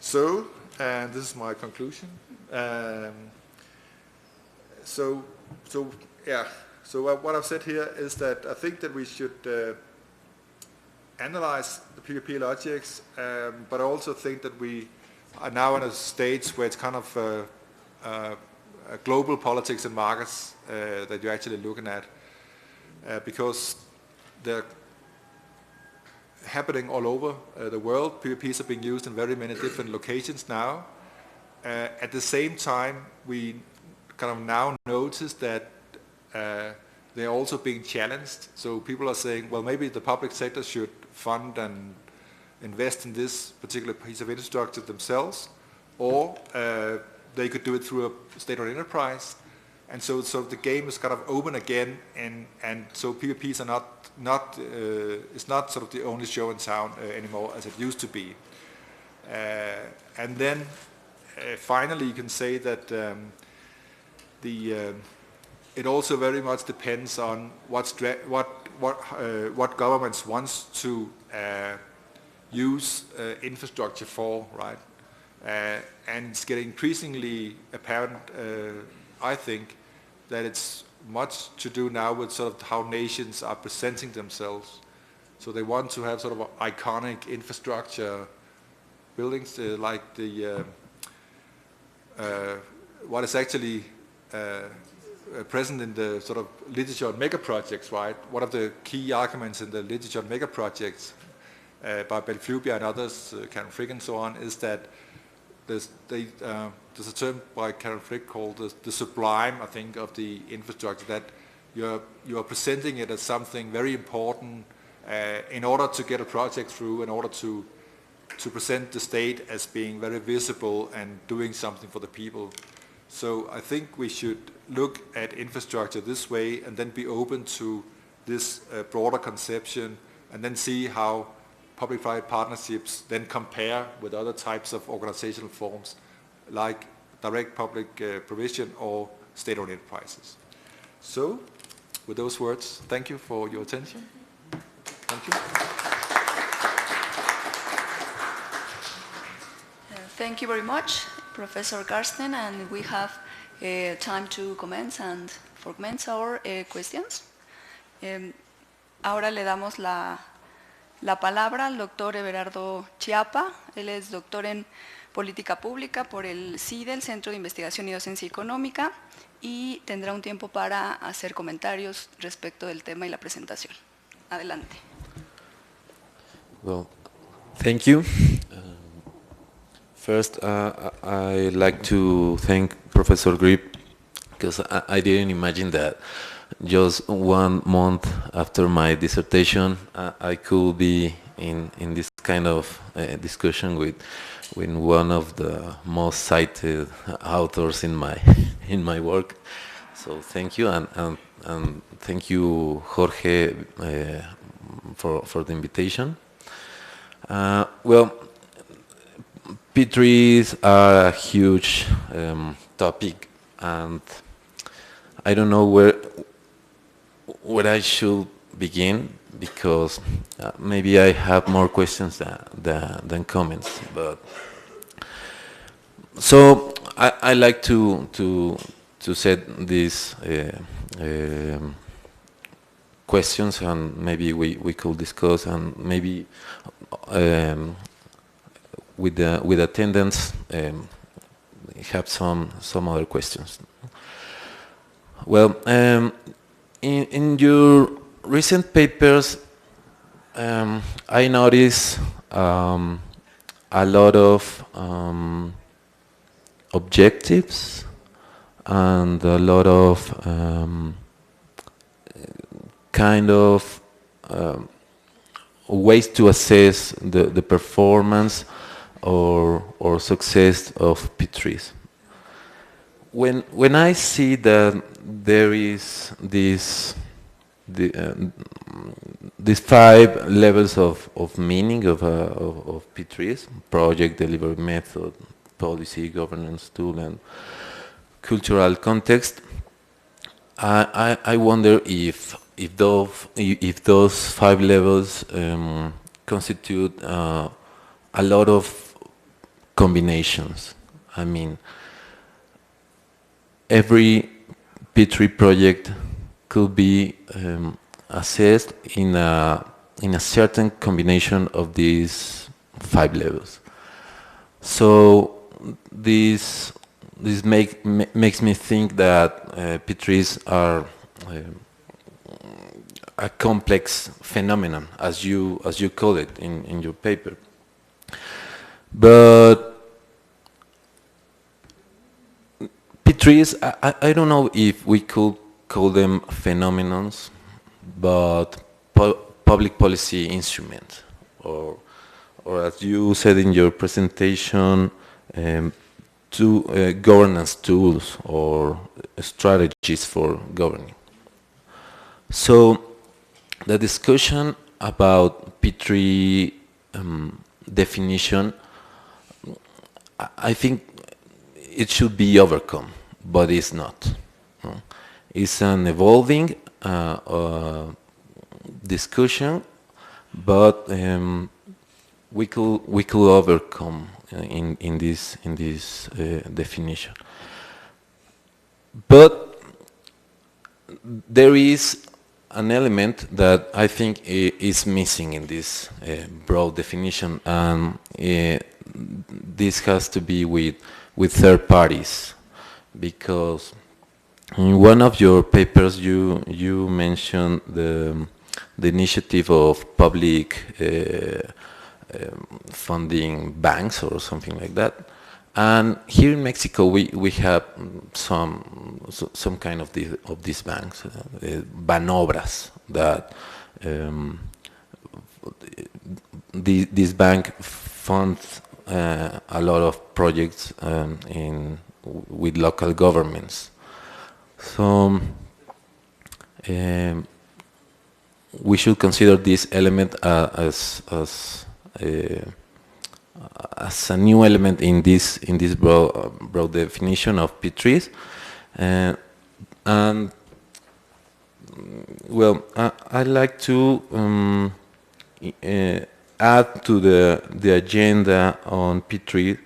So, and this is my conclusion. So what I've said here is that I think that we should analyze the PPP logics, but I also think that we are now in a stage where it's kind of global politics and markets that you're actually looking at, because they're happening all over the world. PPPs are being used in very many different locations now. At the same time, we kind of now notice that they're also being challenged. So people are saying, well, maybe the public sector should fund and invest in this particular piece of infrastructure themselves, or they could do it through a state-owned enterprise. And so the game is kind of open again, and so PPPs are it's not sort of the only show in town anymore as it used to be. And then finally, you can say that it also very much depends on what governments wants to use infrastructure for, right? And it's getting increasingly apparent, I think, that it's much to do now with sort of how nations are presenting themselves. So they want to have sort of iconic infrastructure buildings like the what is actually present in the sort of literature on mega projects, right? One of the key arguments in the literature on mega projects by Belflubia and others, Karen Frick and so on, is that there's a term by Karen Frick called the sublime, I think, of the infrastructure, that you are presenting it as something very important in order to get a project through, in order to present the state as being very visible and doing something for the people. So I think we should look at infrastructure this way and then be open to this broader conception, and then see how public-private partnerships then compare with other types of organizational forms like direct public provision or state-owned enterprises. So with those words, thank you for your attention. Thank you. Thank you very much, Professor Carsten, and we have time to commence and for commence our questions. Ahora le damos la palabra al doctor Everardo Chiapa. Él es doctor en Política Pública por el CIDE, el Centro de Investigación y Docencia Económica, y tendrá un tiempo para hacer comentarios respecto del tema y la presentación. Adelante. Well, thank you. First, I'd like to thank Professor Greve, because I didn't imagine that just 1 month after my dissertation, I could be in this kind of discussion with one of the most cited authors in my work. So thank you, and thank you, Jorge, for the invitation. Well, P3s are a huge topic, and I don't know where I should begin, because maybe I have more questions than comments. But so I like to set these questions, and maybe we could discuss, and maybe with attendance have some other questions. Well, in your recent papers, I noticed a lot of objectives and a lot of kind of ways to assess the performance or success of P3s. When I see that there is these 5 levels of meaning of P3s: project, delivery method, policy, governance tool, and cultural context. I wonder if those 5 levels constitute a lot of combinations. I mean, every P3 project could be assessed in a certain combination of these 5 levels. So this makes me think that P3s are a complex phenomenon, as you call it in your paper. But P3s, I don't know if we could call them phenomenons, but public policy instruments, or as you said in your presentation, governance tools or strategies for governing. So the discussion about P3 definition, I think it should be overcome, but it's not. It's an evolving discussion, but we could overcome in this definition. But there is an element that I think is missing in this broad definition, and this has to be with third parties, because in one of your papers you mentioned the initiative of public funding banks or something like that. And here in Mexico, we have some kind of these banks, Banobras, that this bank funds a lot of projects with local governments. So we should consider this element as a new element in this broad definition of P3s, and well, I'd like to add to the agenda on P3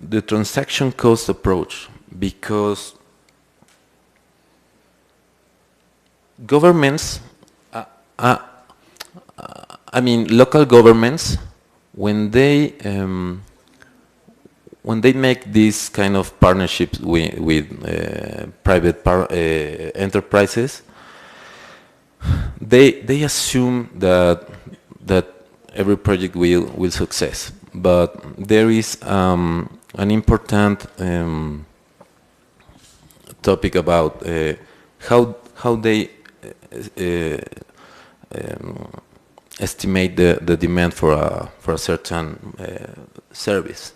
the transaction cost approach, because governments, I mean, local governments, when they make these kind of partnerships with private enterprises, they assume that every project will success. But there is an important topic about how they estimate the demand for a certain service,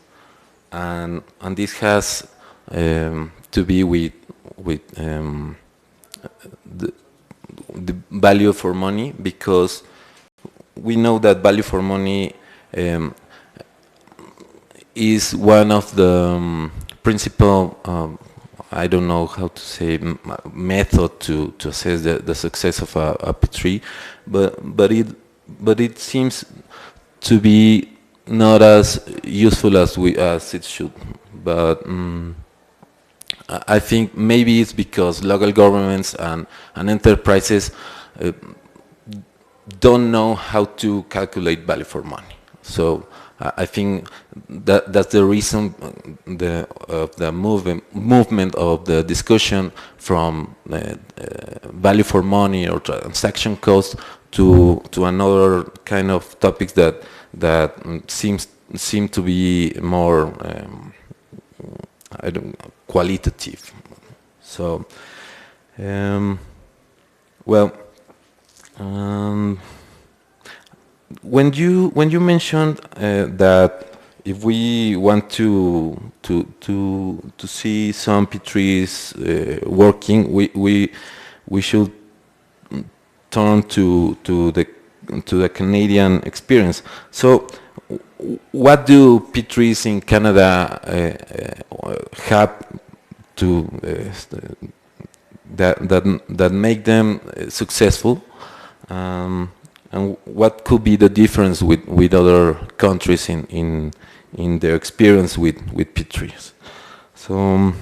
and this has to be with the value for money, because we know that value for money is one of the principal I don't know how to say method to assess the success of a P3, but it seems to be not as useful as it should. But I think maybe it's because local governments and enterprises don't know how to calculate value for money. So I think that's the reason the movement of the discussion from value for money or transaction cost to another kind of topics that seem to be more qualitative. So well. When you mentioned that if we want to see some P3s working, we should turn to the Canadian experience. So what do P3s in Canada have to that make them successful, and what could be the difference with other countries in their experience with P3s? So,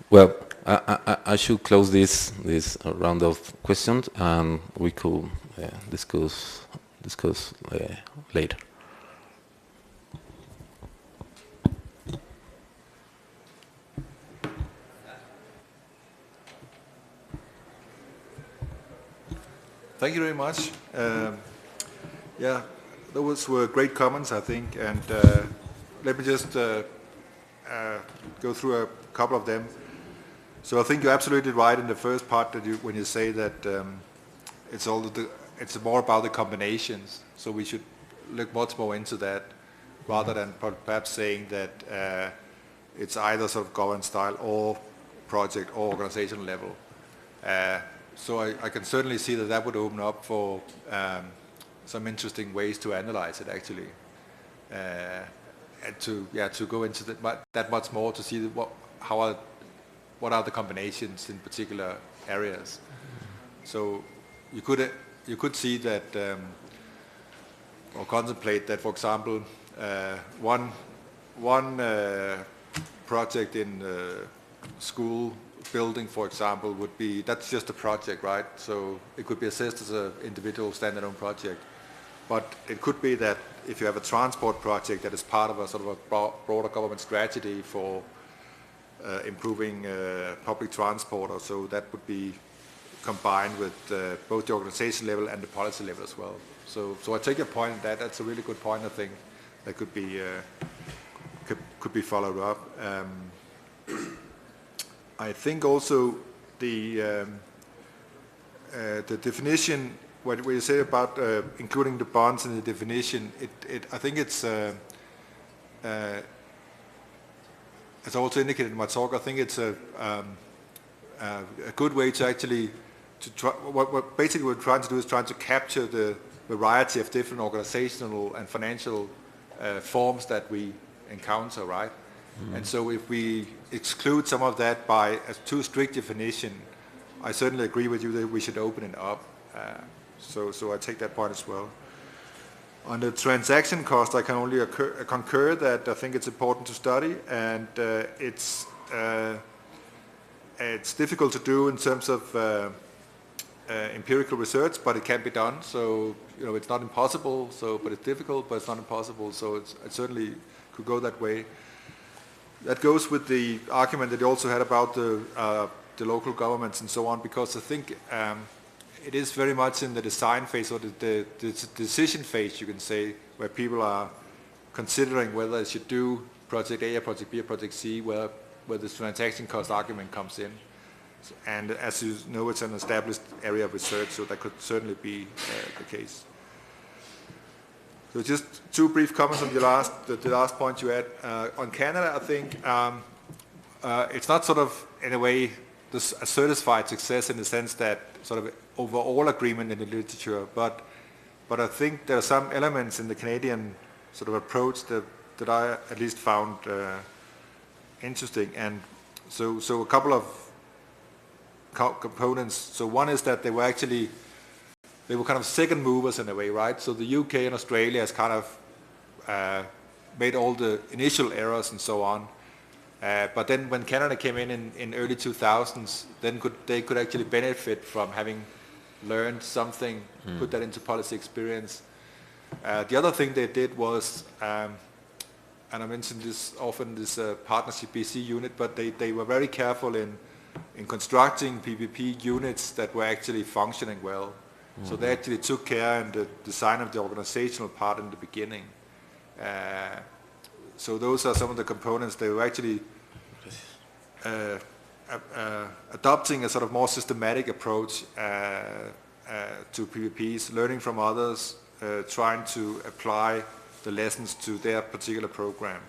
well, I should close this round of questions, and we could discuss later. Thank you very much. Yeah, those were great comments, I think, and let me just go through a couple of them. So I think you're absolutely right in the first part that when you say that it's more about the combinations. So we should look much more into that rather than perhaps saying that it's either sort of governance style or project or organizational level. So I can certainly see that would open up for some interesting ways to analyze it actually, and to go into that much more to see what are the combinations in particular areas. So you could see that or contemplate that, for example, one project in school building, for example, would be, that's just a project, right? So it could be assessed as an individual standalone project. But it could be that if you have a transport project that is part of a sort of a broader government strategy for improving public transport or so, that would be combined with both the organization level and the policy level as well. So I take your point that that's a really good point, I think, that could be followed up. I think also the definition, what you say about including the bonds in the definition, I think it's as I also indicated in my talk, I think it's a good way to actually try. What basically we're trying to do is trying to capture the variety of different organizational and financial forms that we encounter, right? Mm-hmm. And so if we exclude some of that by a too strict definition, I certainly agree with you that we should open it up. So I take that point as well. On the transaction cost, I can only concur that I think it's important to study, and it's difficult to do in terms of empirical research, but it can be done. So it's not impossible. But it's difficult, but it's not impossible. So it certainly could go that way. That goes with the argument that you also had about the local governments and so on, because I think it is very much in the design phase or the decision phase, you can say, where people are considering whether they should do project A or project B or project C, where the transaction cost argument comes in. And as you know, it's an established area of research, so that could certainly be the case. So just two brief comments on the last point you had. On Canada, I think it's not sort of, in a way, a certified success in the sense that sort of overall agreement in the literature, but I think there are some elements in the Canadian sort of approach that I at least found interesting. And so a couple of components. So one is that they were kind of second movers in a way, right? So the UK and Australia has kind of made all the initial errors and so on. But then when Canada came in early 2000s, then they could actually benefit from having learned something, put that into policy experience. The other thing they did was, and I mentioned this often, this partnership BC unit, but they were very careful in constructing PPP units that were actually functioning well. Mm-hmm. So they actually took care in the design of the organizational part in the beginning. So those are some of the components. They were actually adopting a sort of more systematic approach to PPPs, learning from others, trying to apply the lessons to their particular program.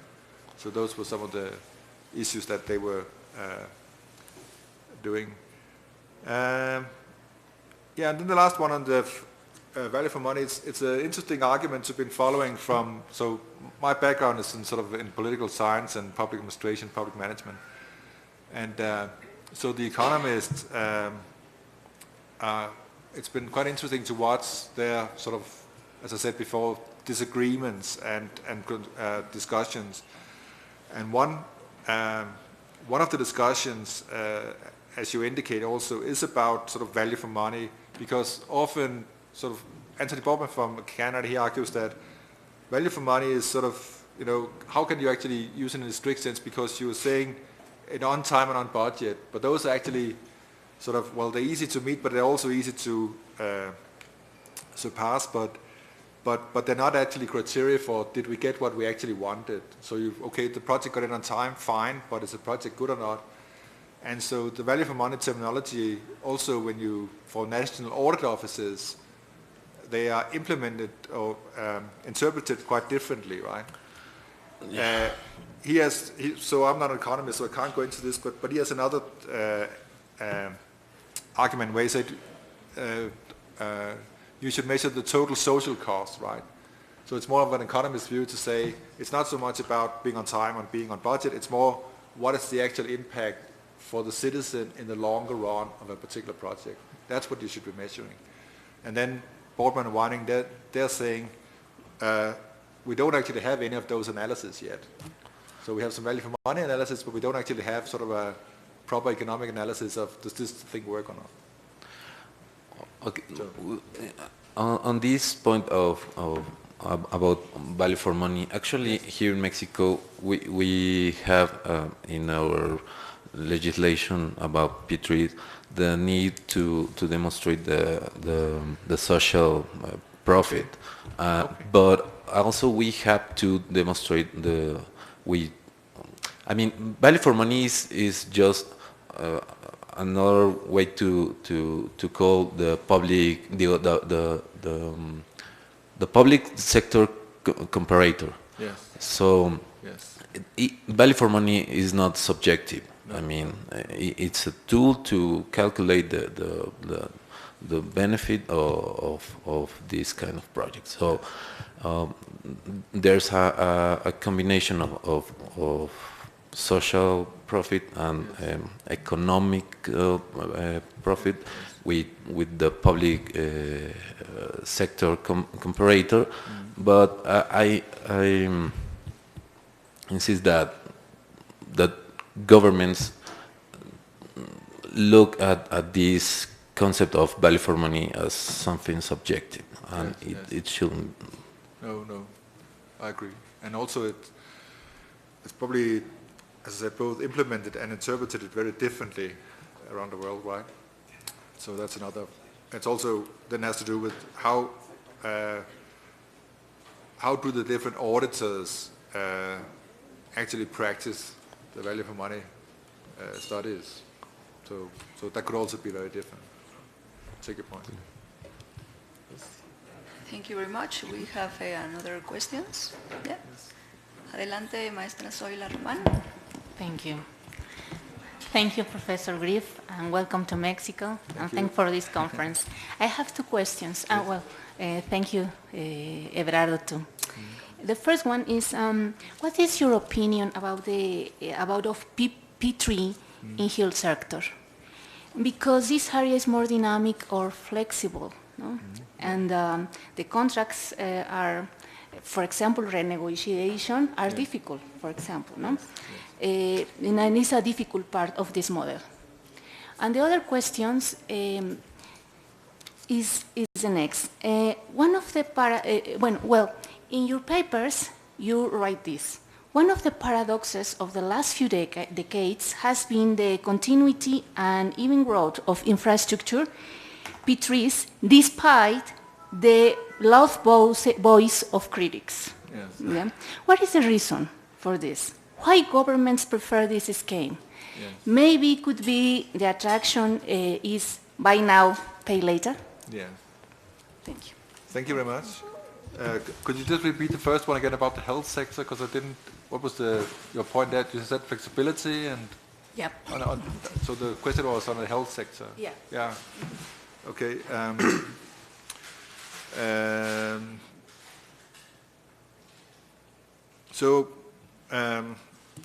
So those were some of the issues that they were doing. And then the last one on the value for money, it's an interesting argument we've been following from, so my background is in sort of in political science and public administration, public management. And so The Economist, it's been quite interesting to watch their sort of, as I said before, disagreements and discussions. And one of the discussions, as you indicate also, is about sort of value for money, because often sort of Anthony Bourdain from Canada, he argues that value for money is sort of, you know, how can you actually use it in a strict sense, because you were saying it on time and on budget, but those are actually sort of, well, they're easy to meet, but they're also easy to surpass, but they're not actually criteria for did we get what we actually wanted. So okay, the project got in on time, fine, but is the project good or not? And so the value for money terminology, also when you, for national audit offices, they are implemented or interpreted quite differently, right? Yeah. So I'm not an economist, so I can't go into this, but he has another argument where he said you should measure the total social cost, right? So it's more of an economist view to say it's not so much about being on time and being on budget, it's more what is the actual impact for the citizen in the longer run of a particular project. That's what you should be measuring. And then Boardman and Whining, they're saying we don't actually have any of those analyses yet. So we have some value for money analysis, but we don't actually have sort of a proper economic analysis of does this thing work or not. Okay. So, on this point about value for money, actually here in Mexico we have in our legislation about P3 the need to demonstrate the social profit, okay. But also we have to demonstrate value for money is just another way to call the public the public sector comparator. Yes. So yes. Value for money is not subjective. No. I mean, it's a tool to calculate the benefit of this kind of project. So there's a combination of social profit and economic profit with the public sector comparator. But I insist that governments look at this concept of value for money as something subjective, and yes, it shouldn't. No, I agree. And also it's probably, as I said, both implemented and interpreted very differently around the world, right? So that's another. It's also then has to do with how do the different auditors actually practice the value for money studies. So that could also be very different. Take your point. Thank you very much. We have another questions. Yeah. Adelante, maestra Zoila Román. Thank you. Thank you, Professor Greve, and welcome to Mexico. And thank you for this conference. I have two questions. Thank you, Everardo, too. The first one is, what is your opinion about P3 in health sector? Because this area is more dynamic or flexible, no? And the contracts are, for example, renegotiation are difficult, for example, no? And it's a difficult part of this model. And the other questions is the next. One of the in your papers, you write this. One of the paradoxes of the last few decades has been the continuity and even growth of infrastructure, P3s, despite the loud voice of critics. Yes. Yeah? What is the reason for this? Why governments prefer this scheme? Yes. Maybe it could be the attraction is buy now, pay later? Yeah. Thank you. Thank you very much. Could you just repeat the first one again about the health sector? Because I didn't. What was your point there? You said flexibility and. Yep. So the question was on the health sector. Yeah. Yeah. Okay.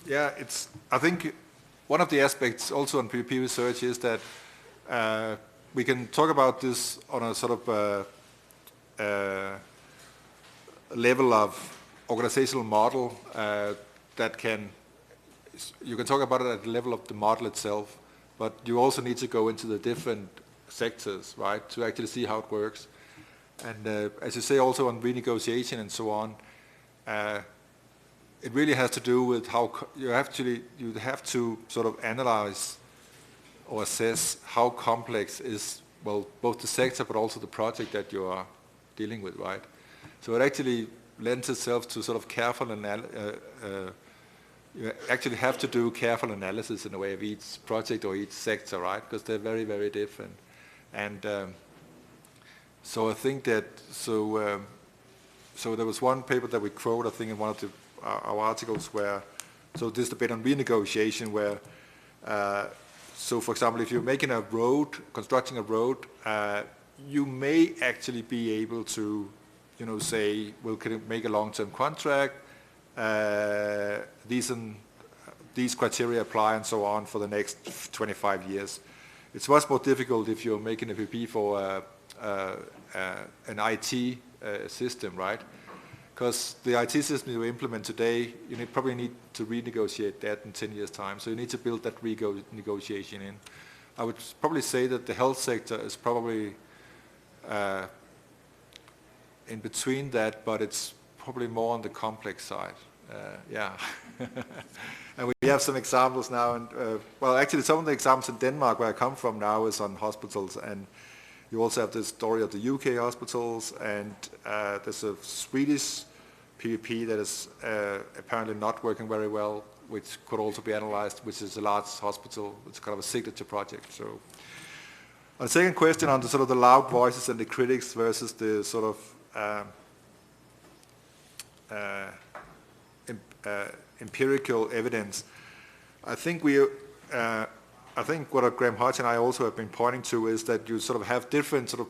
Yeah, I think one of the aspects also on PPP research is that we can talk about this on a sort of level of organizational model you can talk about it at the level of the model itself, but you also need to go into the different sectors, right, to actually see how it works. And as you say, also on renegotiation and so on, it really has to do with how you have to sort of analyze or assess how complex is, well, both the sector but also the project that you are dealing with, right? So it actually lends itself to sort of careful you actually have to do careful analysis in a way of each project or each sector, right? Because they're very, very different. And so I think that, so there was one paper that we quote, I think, in one of our articles where, so this debate on renegotiation where, so for example, if you're making a road, constructing a road, you may actually be able to, say, well, can you make a long-term contract? These criteria apply and so on for the next 25 years. It's much more difficult if you're making a PP for an IT system, right? Because the IT system you implement today, you probably need to renegotiate that in 10 years' time. So you need to build that negotiation in. I would probably say that the health sector is probably in between that, but it's probably more on the complex side. Yeah. And we have some examples now. And well, actually, some of the examples in Denmark, where I come from now, is on hospitals. And you also have the story of the UK hospitals. And there's a Swedish PPP that is apparently not working very well, which could also be analyzed, which is a large hospital. It's kind of a signature project. So, on the second question on the sort of the loud voices and the critics versus the sort of empirical evidence, I think what Graham Hodge and I also have been pointing to is that you sort of have different sort of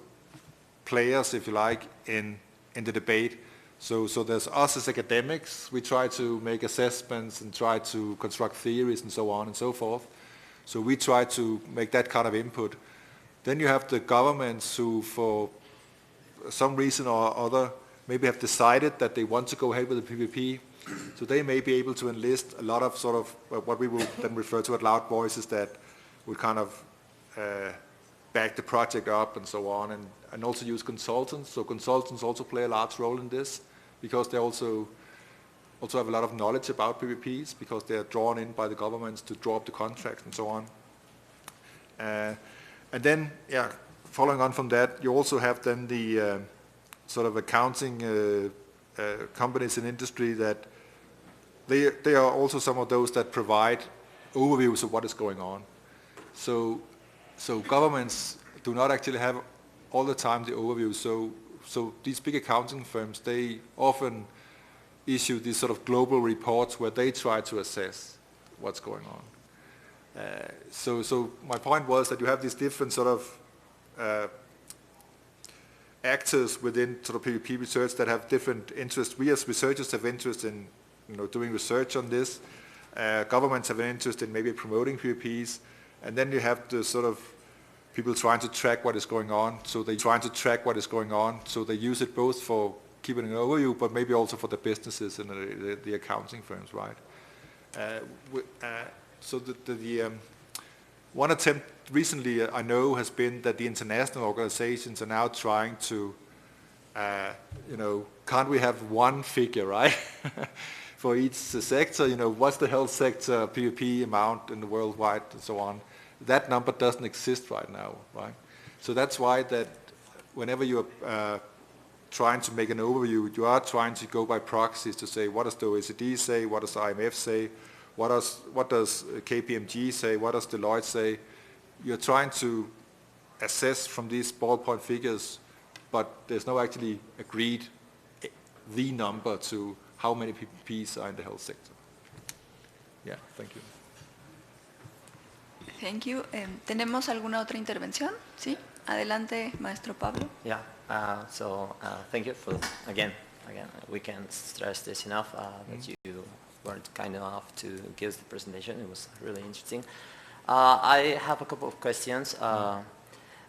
players, if you like, in the debate. So there's us as academics. We try to make assessments and try to construct theories and so on and so forth. So we try to make that kind of input. Then you have the governments who, for some reason or other, maybe have decided that they want to go ahead with the PPP. So they may be able to enlist a lot of sort of what we will then refer to as loud voices that would kind of back the project up and so on, and also use consultants. So consultants also play a large role in this because they also have a lot of knowledge about PPPs because they are drawn in by the governments to draw up the contracts and so on. And then, yeah, following on from that, you also have then the sort of accounting companies in industry that they are also some of those that provide overviews of what is going on. So governments do not actually have all the time the overview. So these big accounting firms, they often issue these sort of global reports where they try to assess what's going on. So my point was that you have these different sort of actors within sort of PPP research that have different interests. We as researchers have interest in doing research on this. Governments have an interest in maybe promoting PPPs. And then you have the sort of people trying to track what is going on. So they use it both for keeping an overview, but maybe also for the businesses and the accounting firms, right? So one attempt recently I know has been that the international organizations are now trying to, can't we have one figure, right? For each sector, what's the health sector PPP amount in the worldwide and so on. That number doesn't exist right now, right? So that's why that whenever you're trying to make an overview, you are trying to go by proxies to say, what does the OECD say? What does the IMF say? What does KPMG say? What does Deloitte say? You're trying to assess from these ballpoint figures, but there's no actually agreed the number to how many PPPs are in the health sector. Yeah, thank you. Thank you. ¿Tenemos alguna otra intervención? Sí. Adelante, maestro Pablo. Yeah, Thank you for, again, we can't stress this enough, that you weren't kind enough to give the presentation. It was really interesting. I have a couple of questions,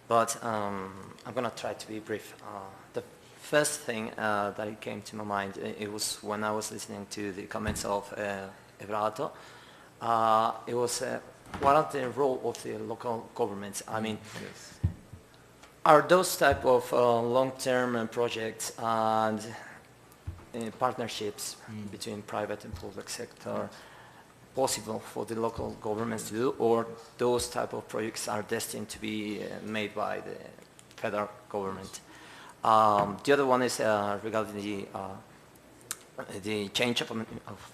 but I'm going to try to be brief. The first thing that it came to my mind, it was when I was listening to the comments of Everardo. It was what are the role of the local governments? I mean, Yes. are those type of long-term projects and partnerships between private and public sector possible for the local governments to do, or those type of projects are destined to be made by the federal government? The other one is regarding the change of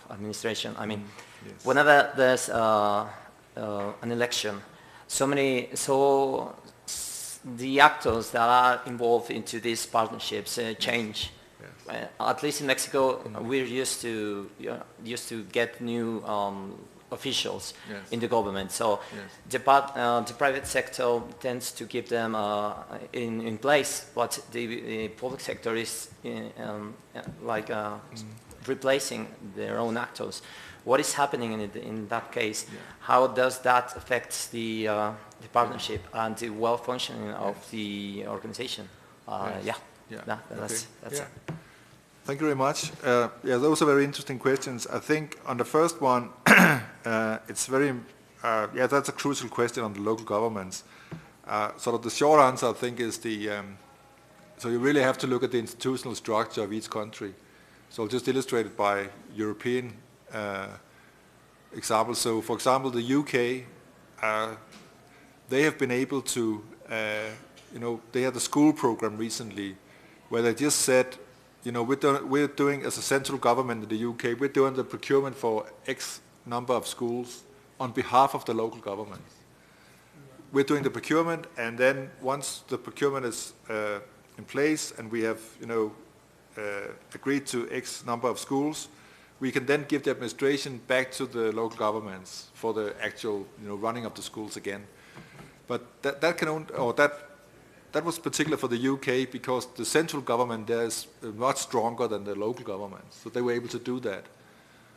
administration. I mean, Yes. whenever there's an election, the actors that are involved into these partnerships change. Yes. At least in Mexico, we're used to get new officials Yes. in the government. So Yes. the private sector tends to keep them in place, but the public sector is replacing their own actors. What is happening in that case? Yeah. How does that affect the partnership and the well-functioning of the organization? Yes. That's Yeah. it. Thank you very much. Those are very interesting questions. I think on the first one, it's very, that's a crucial question on the local governments. Sort of the short answer, I think, is so you really have to look at the institutional structure of each country. So I'll just illustrate it by European examples. So, for example, the UK, they have been able to, they had a school program recently where they just said, we're doing, as a central government in the UK, we're doing the procurement for X number of schools on behalf of the local government. We're doing the procurement, and then once the procurement is in place and we have, agreed to X number of schools, we can then give the administration back to the local governments for the actual, running of the schools again. But that was particular for the UK because the central government there is much stronger than the local government, so they were able to do that.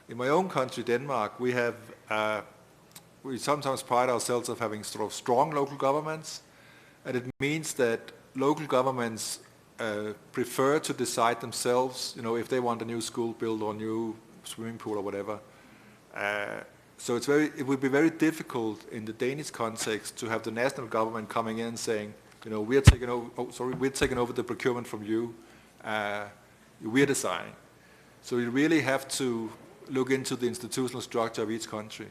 In my own country, Denmark, we sometimes pride ourselves of having sort of strong local governments, and it means that local governments prefer to decide themselves, if they want a new school built or a new swimming pool or whatever. So it would be very difficult in the Danish context to have the national government coming in saying, we're taking over the procurement from you. We're deciding. So you really have to look into the institutional structure of each country.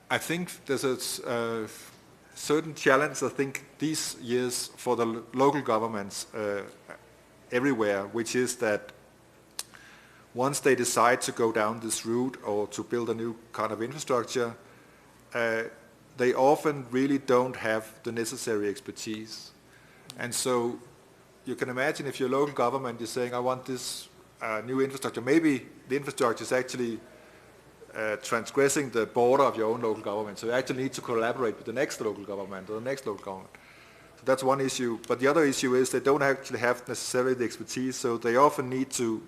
I think there's a certain challenge, I think, these years for the local governments everywhere, which is that once they decide to go down this route or to build a new kind of infrastructure, they often really don't have the necessary expertise. And so you can imagine if you're a local government, you're saying, I want this new infrastructure. Maybe the infrastructure is actually transgressing the border of your own local government. So you actually need to collaborate with the next local government or the next local government. So that's one issue. But the other issue is they don't actually have necessarily the expertise, so they often need to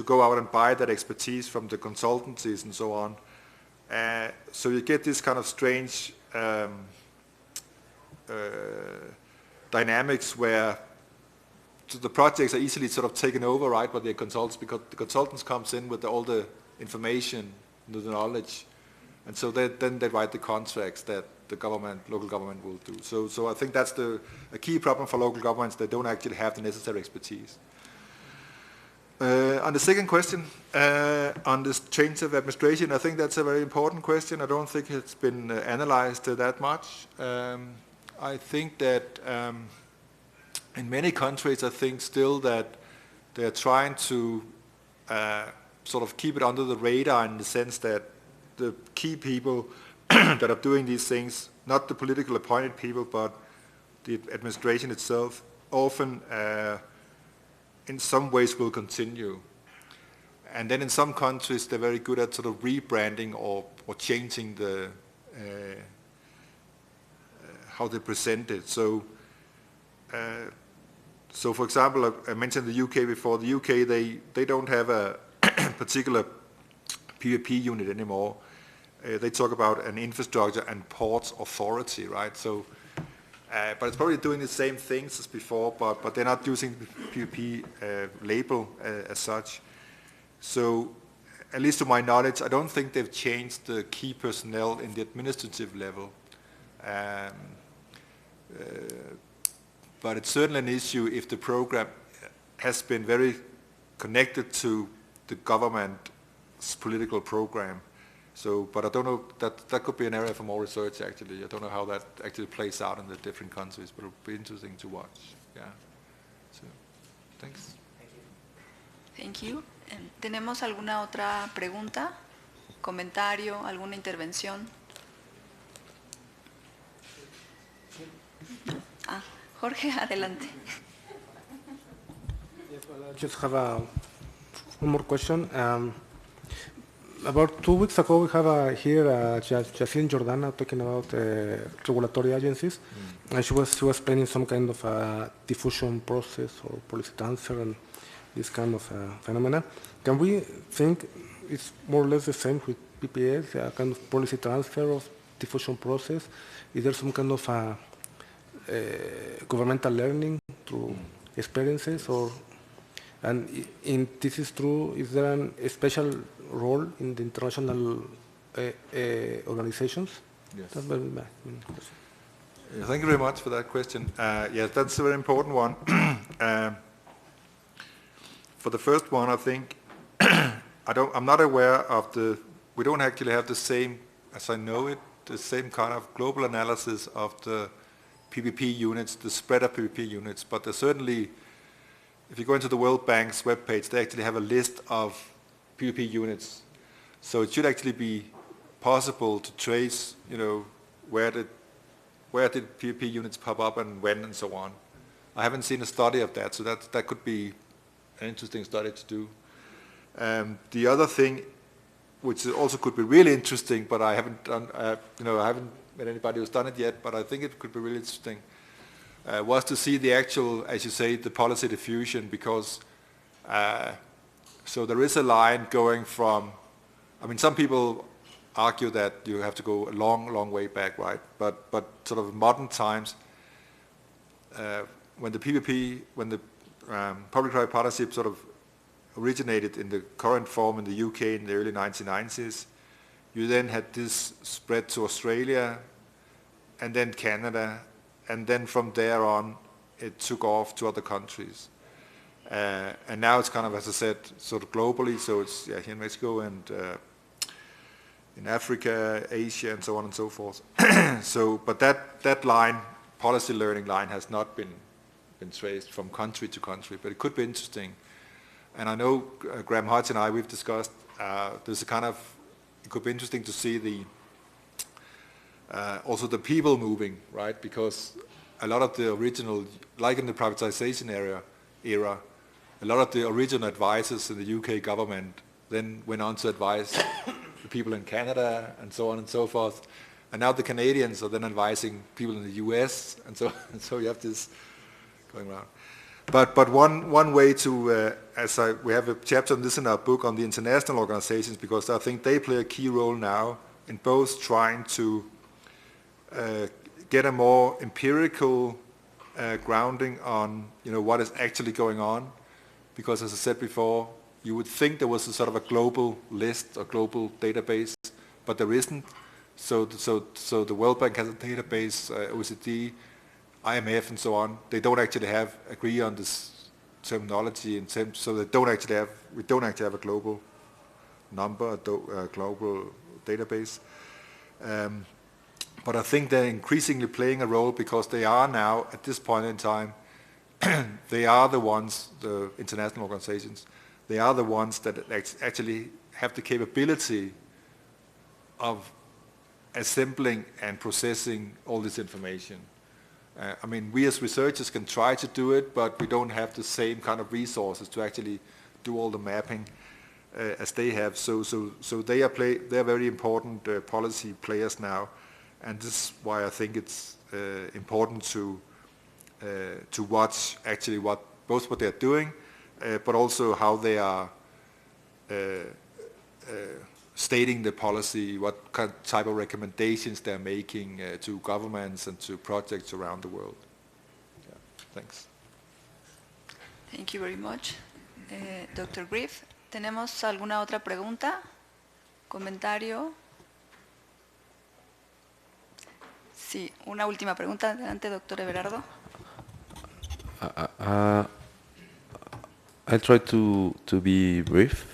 go out and buy that expertise from the consultancies and so on. So you get this kind of strange dynamics where the projects are easily sort of taken over, right, by the consultants, because the consultants comes in with all the information, the knowledge, and so then they write the contracts that the local government will do. So I think that's a key problem for local governments. They don't actually have the necessary expertise. On the second question, on this change of administration, I think that's a very important question. I don't think it's been analyzed that much. I think that in many countries, I think still that they're trying to sort of keep it under the radar in the sense that the key people that are doing these things, not the political appointed people, but the administration itself, often in some ways will continue. And then in some countries, they're very good at sort of rebranding or changing the they present it. So for example, I mentioned the UK before. The UK, they don't have a particular PVP unit anymore. They talk about an infrastructure and ports authority, right? So, but it's probably doing the same things as before, but they're not using the PVP label as such. So, at least to my knowledge, I don't think they've changed the key personnel in the administrative level. But it's certainly an issue if the program has been very connected to the government's political program. So, but I don't know, that could be an area for more research actually. I don't know how that actually plays out in the different countries, but it'll be interesting to watch. Yeah. So, thanks. Thank you. ¿Tenemos alguna otra pregunta, comentario, alguna intervención? Jorge, adelante. Yes, well, I just have one more question. About 2 weeks ago, we have here Jacine Jordana talking about regulatory agencies, and she was explaining some kind of a diffusion process or policy transfer and this kind of phenomena. Can we think it's more or less the same with PPS, a kind of policy transfer of diffusion process? Is there some kind of governmental learning through experiences, or and if this is true, is there a special role in the international organizations? Yes. That's very bad. Yeah, thank you very much for that question. Yes, that's a very important one. For the first one, I think I'm not aware of we don't actually have the same, as I know it, the same kind of global analysis of the PVP units, the spread of PVP units, but there's certainly, if you go into the World Bank's webpage, they actually have a list of PVP units. So it should actually be possible to trace, where did PVP units pop up and when and so on. I haven't seen a study of that, so that could be an interesting study to do. The other thing, which also could be really interesting, but I haven't done, I haven't met anybody who's done it yet, but I think it could be really interesting, was to see the actual, as you say, the policy diffusion, because so there is a line going from, some people argue that you have to go a long way back, right? But sort of modern times, when the public-private partnership sort of originated in the current form in the UK in the early 1990s, you then had this spread to Australia and then Canada, and then from there on it took off to other countries. And now it's kind of, as I said, sort of globally, so it's here in Mexico and in Africa, Asia, and so on and so forth. But that line, policy learning line, has not been traced from country to country, but it could be interesting. And I know Graham Hodge and I, we've discussed, there's a kind of, it could be interesting to see also the people moving, right? Because a lot of the original, like in the privatization era, a lot of the original advisors in the UK government then went on to advise the people in Canada and so on and so forth. And now the Canadians are then advising people in the US, and so you have this going around. But one way to, we have a chapter on this in our book on the international organizations, because I think they play a key role now in both trying to get a more empirical grounding on what is actually going on, because as I said before, you would think there was a sort of a global list or global database, but there isn't. So the World Bank has a database, OECD, IMF, and so on. They don't actually agree on this terminology, so we don't actually have a global number, a global database. But I think they're increasingly playing a role, because they are now, at this point in time, they are the ones, the international organizations, they are the ones that actually have the capability of assembling and processing all this information. We as researchers can try to do it, but we don't have the same kind of resources to actually do all the mapping as they have. So they are very important policy players now, and this is why I think it's important to watch actually both what they're doing, but also how they are stating the policy, what type of recommendations they're making to governments and to projects around the world. Yeah, thanks. Thank you very much. Dr. Greve, ¿tenemos alguna otra pregunta? ¿Comentario? Sí, una última pregunta. Adelante, doctor Everardo. I'll try to be brief.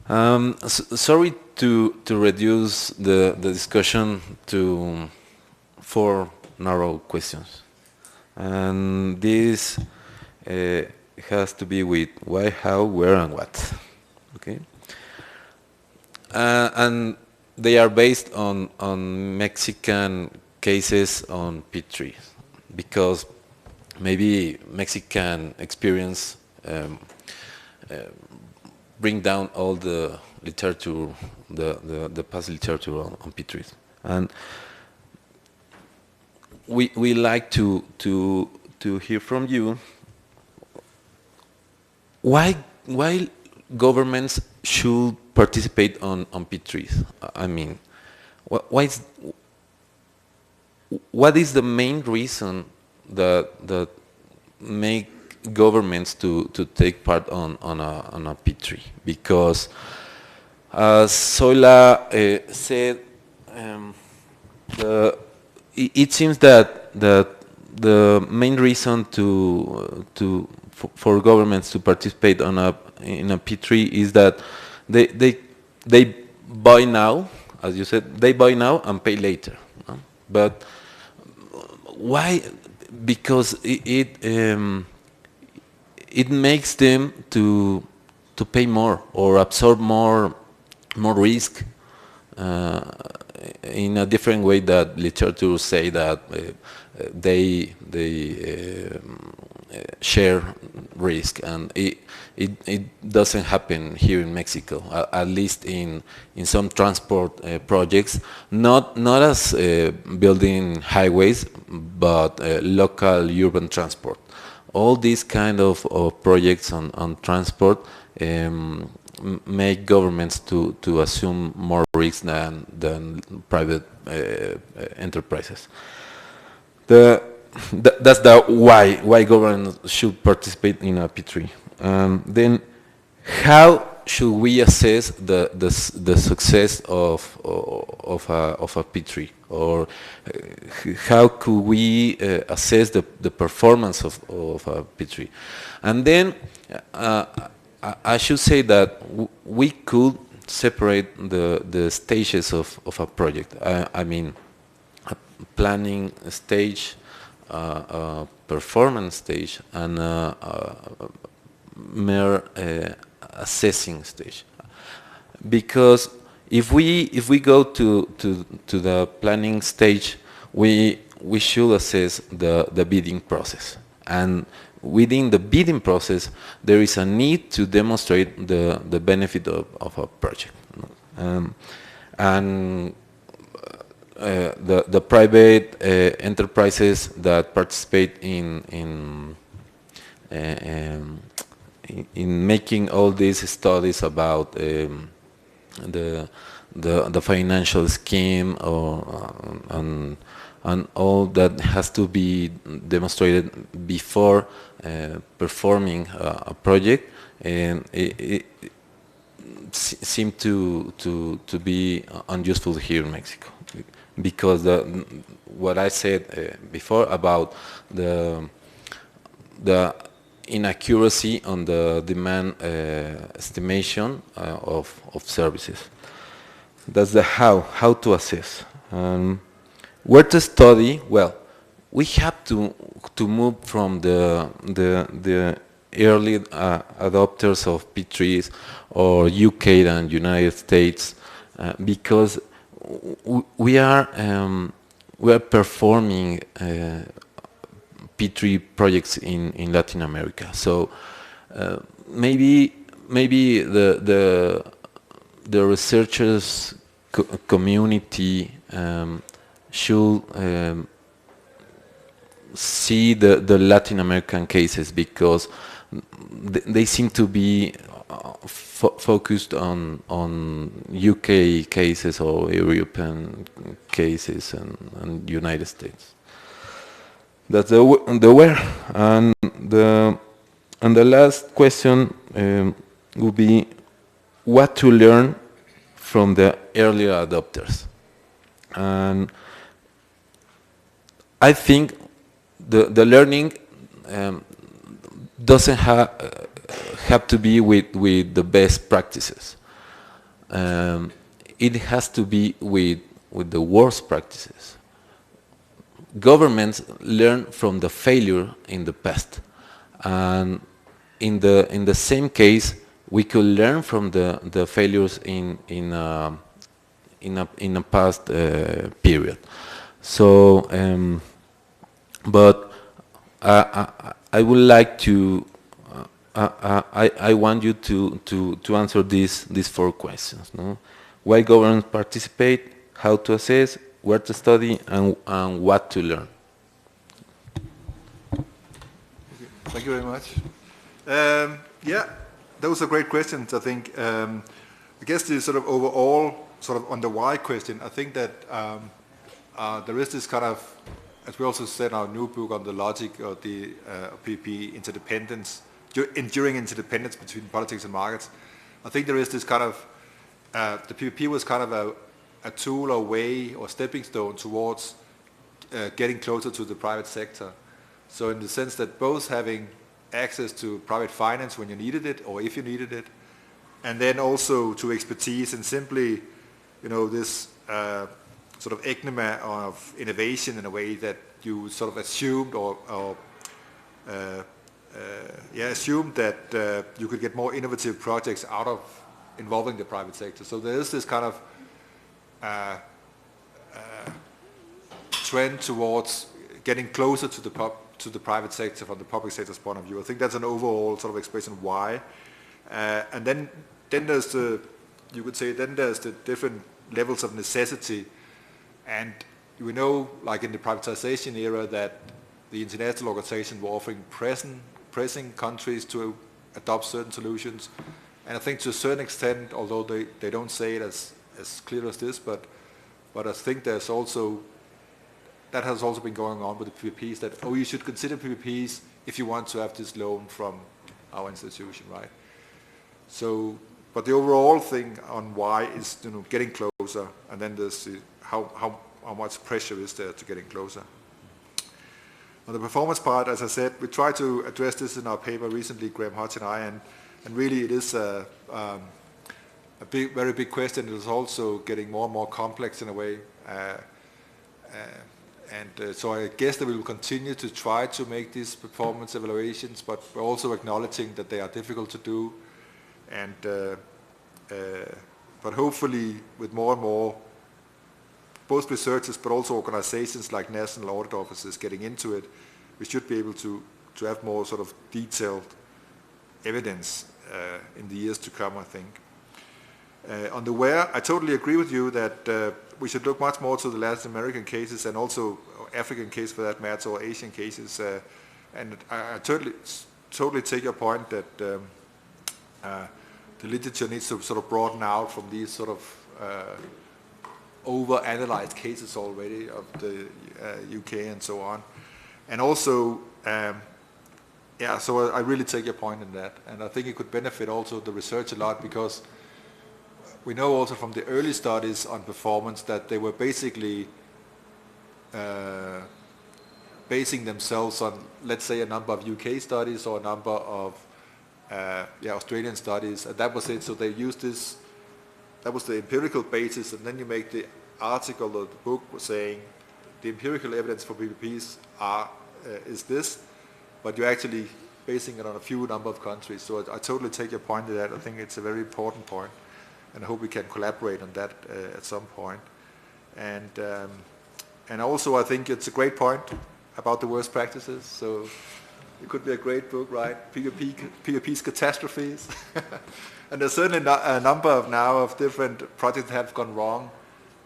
Sorry to reduce the discussion to 4 narrow questions. And this has to be with why, how, where, and what. Okay? And they are based on Mexican cases on peat trees, because maybe Mexican experience bring down all the literature, the past literature on peat trees. And we like to hear from you why governments should participate on peat trees. I mean, what is the main reason that make governments to take part on a peat tree? Because Zoila said, it seems that the main reason for governments to participate in a peat tree is that they buy now, as you said, they buy now and pay later. No? But why? Because it makes them to pay more or absorb more risk in a different way that literature say that they share risk, and it doesn't happen here in Mexico, at least in some transport projects, not as building highways, but local urban transport. All these kind of projects on transport make governments to assume more risk than private enterprises. That's the why governments should participate in a peat tree. Then, how should we assess the success of a peat tree, or how could we assess the performance of a peat tree? And then I should say that we could separate the stages of a project. I mean, a planning stage, a performance stage, and a mere assessing stage. Because if we go to the planning stage, we should assess the bidding process, and within the bidding process there is a need to demonstrate the benefit of a project, and the private enterprises that participate in making all these studies about the financial scheme and all that has to be demonstrated before performing a project, and it seemed to be unuseful here in Mexico, because what I said before about the inaccuracy on the demand estimation of services. That's the how to assess. Where to study? Well, we have to move from the early adopters of peat trees or UK and United States, because we are performing peat tree projects in Latin America. So maybe the researchers community should see the Latin American cases, because they seem to be focused on UK cases or European cases and United States. That's the where. And the last question would be what to learn from the earlier adopters. And I think the learning doesn't have to be with the best practices. It has to be with the worst practices. Governments learn from the failure in the past, and in the same case, we could learn from the failures in a past period. So, but I would like to. I want you to answer these 4 questions. No? Why governments participate, how to assess, where to study, and what to learn. Thank you very much. Yeah, those are great questions. I think. I guess the sort of overall sort of on the why question, I think that there is this kind of, as we also said in our new book on the logic of the PvP interdependence, enduring interdependence between politics and markets. I think there is this kind of, the PvP was kind of a tool or way or stepping stone towards getting closer to the private sector. So in the sense that both having access to private finance when you needed it or if you needed it, and then also to expertise and simply, this sort of enigma of innovation in a way that you sort of assumed assumed that you could get more innovative projects out of involving the private sector. So there is this kind of trend towards getting closer to the private sector from the public sector's point of view. I think that's an overall sort of expression of why. And then there's you could say, there's the different levels of necessity. And we know, like in the privatization era, that the international organizations were offering pressing countries to adopt certain solutions. And I think to a certain extent, although they don't say it as clear as this, but I think there's also, that has also been going on with the PvPs, that, you should consider PvPs if you want to have this loan from our institution, right? So, but the overall thing on why is, getting closer, and then there's how much pressure is there to getting closer. On the performance part, as I said, we tried to address this in our paper recently, Graham Hodge and I, and really it is a very big question. It is also getting more and more complex in a way. So I guess that we will continue to try to make these performance evaluations, but we're also acknowledging that they are difficult to do. And but hopefully with more and more, both researchers but also organizations like national audit offices getting into it, we should be able to have more sort of detailed evidence in the years to come, I think. On the where, I totally agree with you that we should look much more to the Latin American cases and also African cases for that matter, or Asian cases. And I totally take your point that the literature needs to sort of broaden out from these sort of over-analyzed cases already of the UK and so on. And also, so I really take your point in that. And I think it could benefit also the research a lot, because we know also from the early studies on performance that they were basically basing themselves on, let's say, a number of UK studies or a number of Australian studies, and that was it. So they used this, that was the empirical basis, and then you make the article or the book saying the empirical evidence for PvPs is this, but you're actually basing it on a few number of countries. So I totally take your point to that. I think it's a very important point, and I hope we can collaborate on that at some point. And also I think it's a great point about the worst practices. So it could be a great book, right? PvP's catastrophes. And there's certainly a number of different projects that have gone wrong.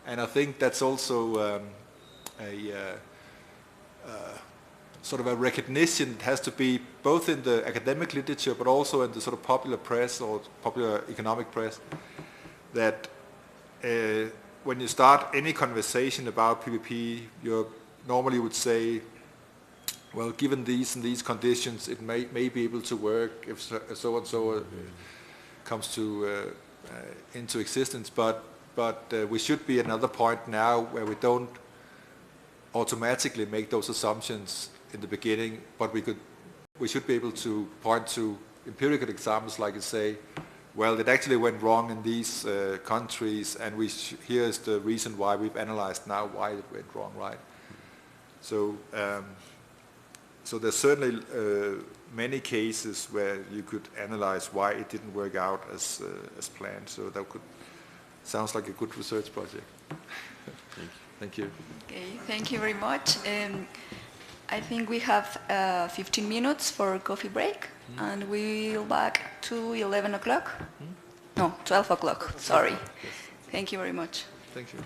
And I think that's also sort of a recognition. It has to be both in the academic literature but also in the sort of popular press or popular economic press, that when you start any conversation about PPP, you normally would say, well, given these and these conditions, it may be able to work if so and so comes to into existence. But we should be at another point now where we don't automatically make those assumptions in the beginning, but we should be able to point to empirical examples, like you say, well, it actually went wrong in these countries, and here is the reason why we've analyzed now why it went wrong, right? So, so there's certainly many cases where you could analyze why it didn't work out as planned. So that sounds like a good research project. Thank you. Okay, thank you very much. I think we have 15 minutes for a coffee break, and we'll back to 11 o'clock. No, 12 o'clock, sorry. Thank you very much. Thank you.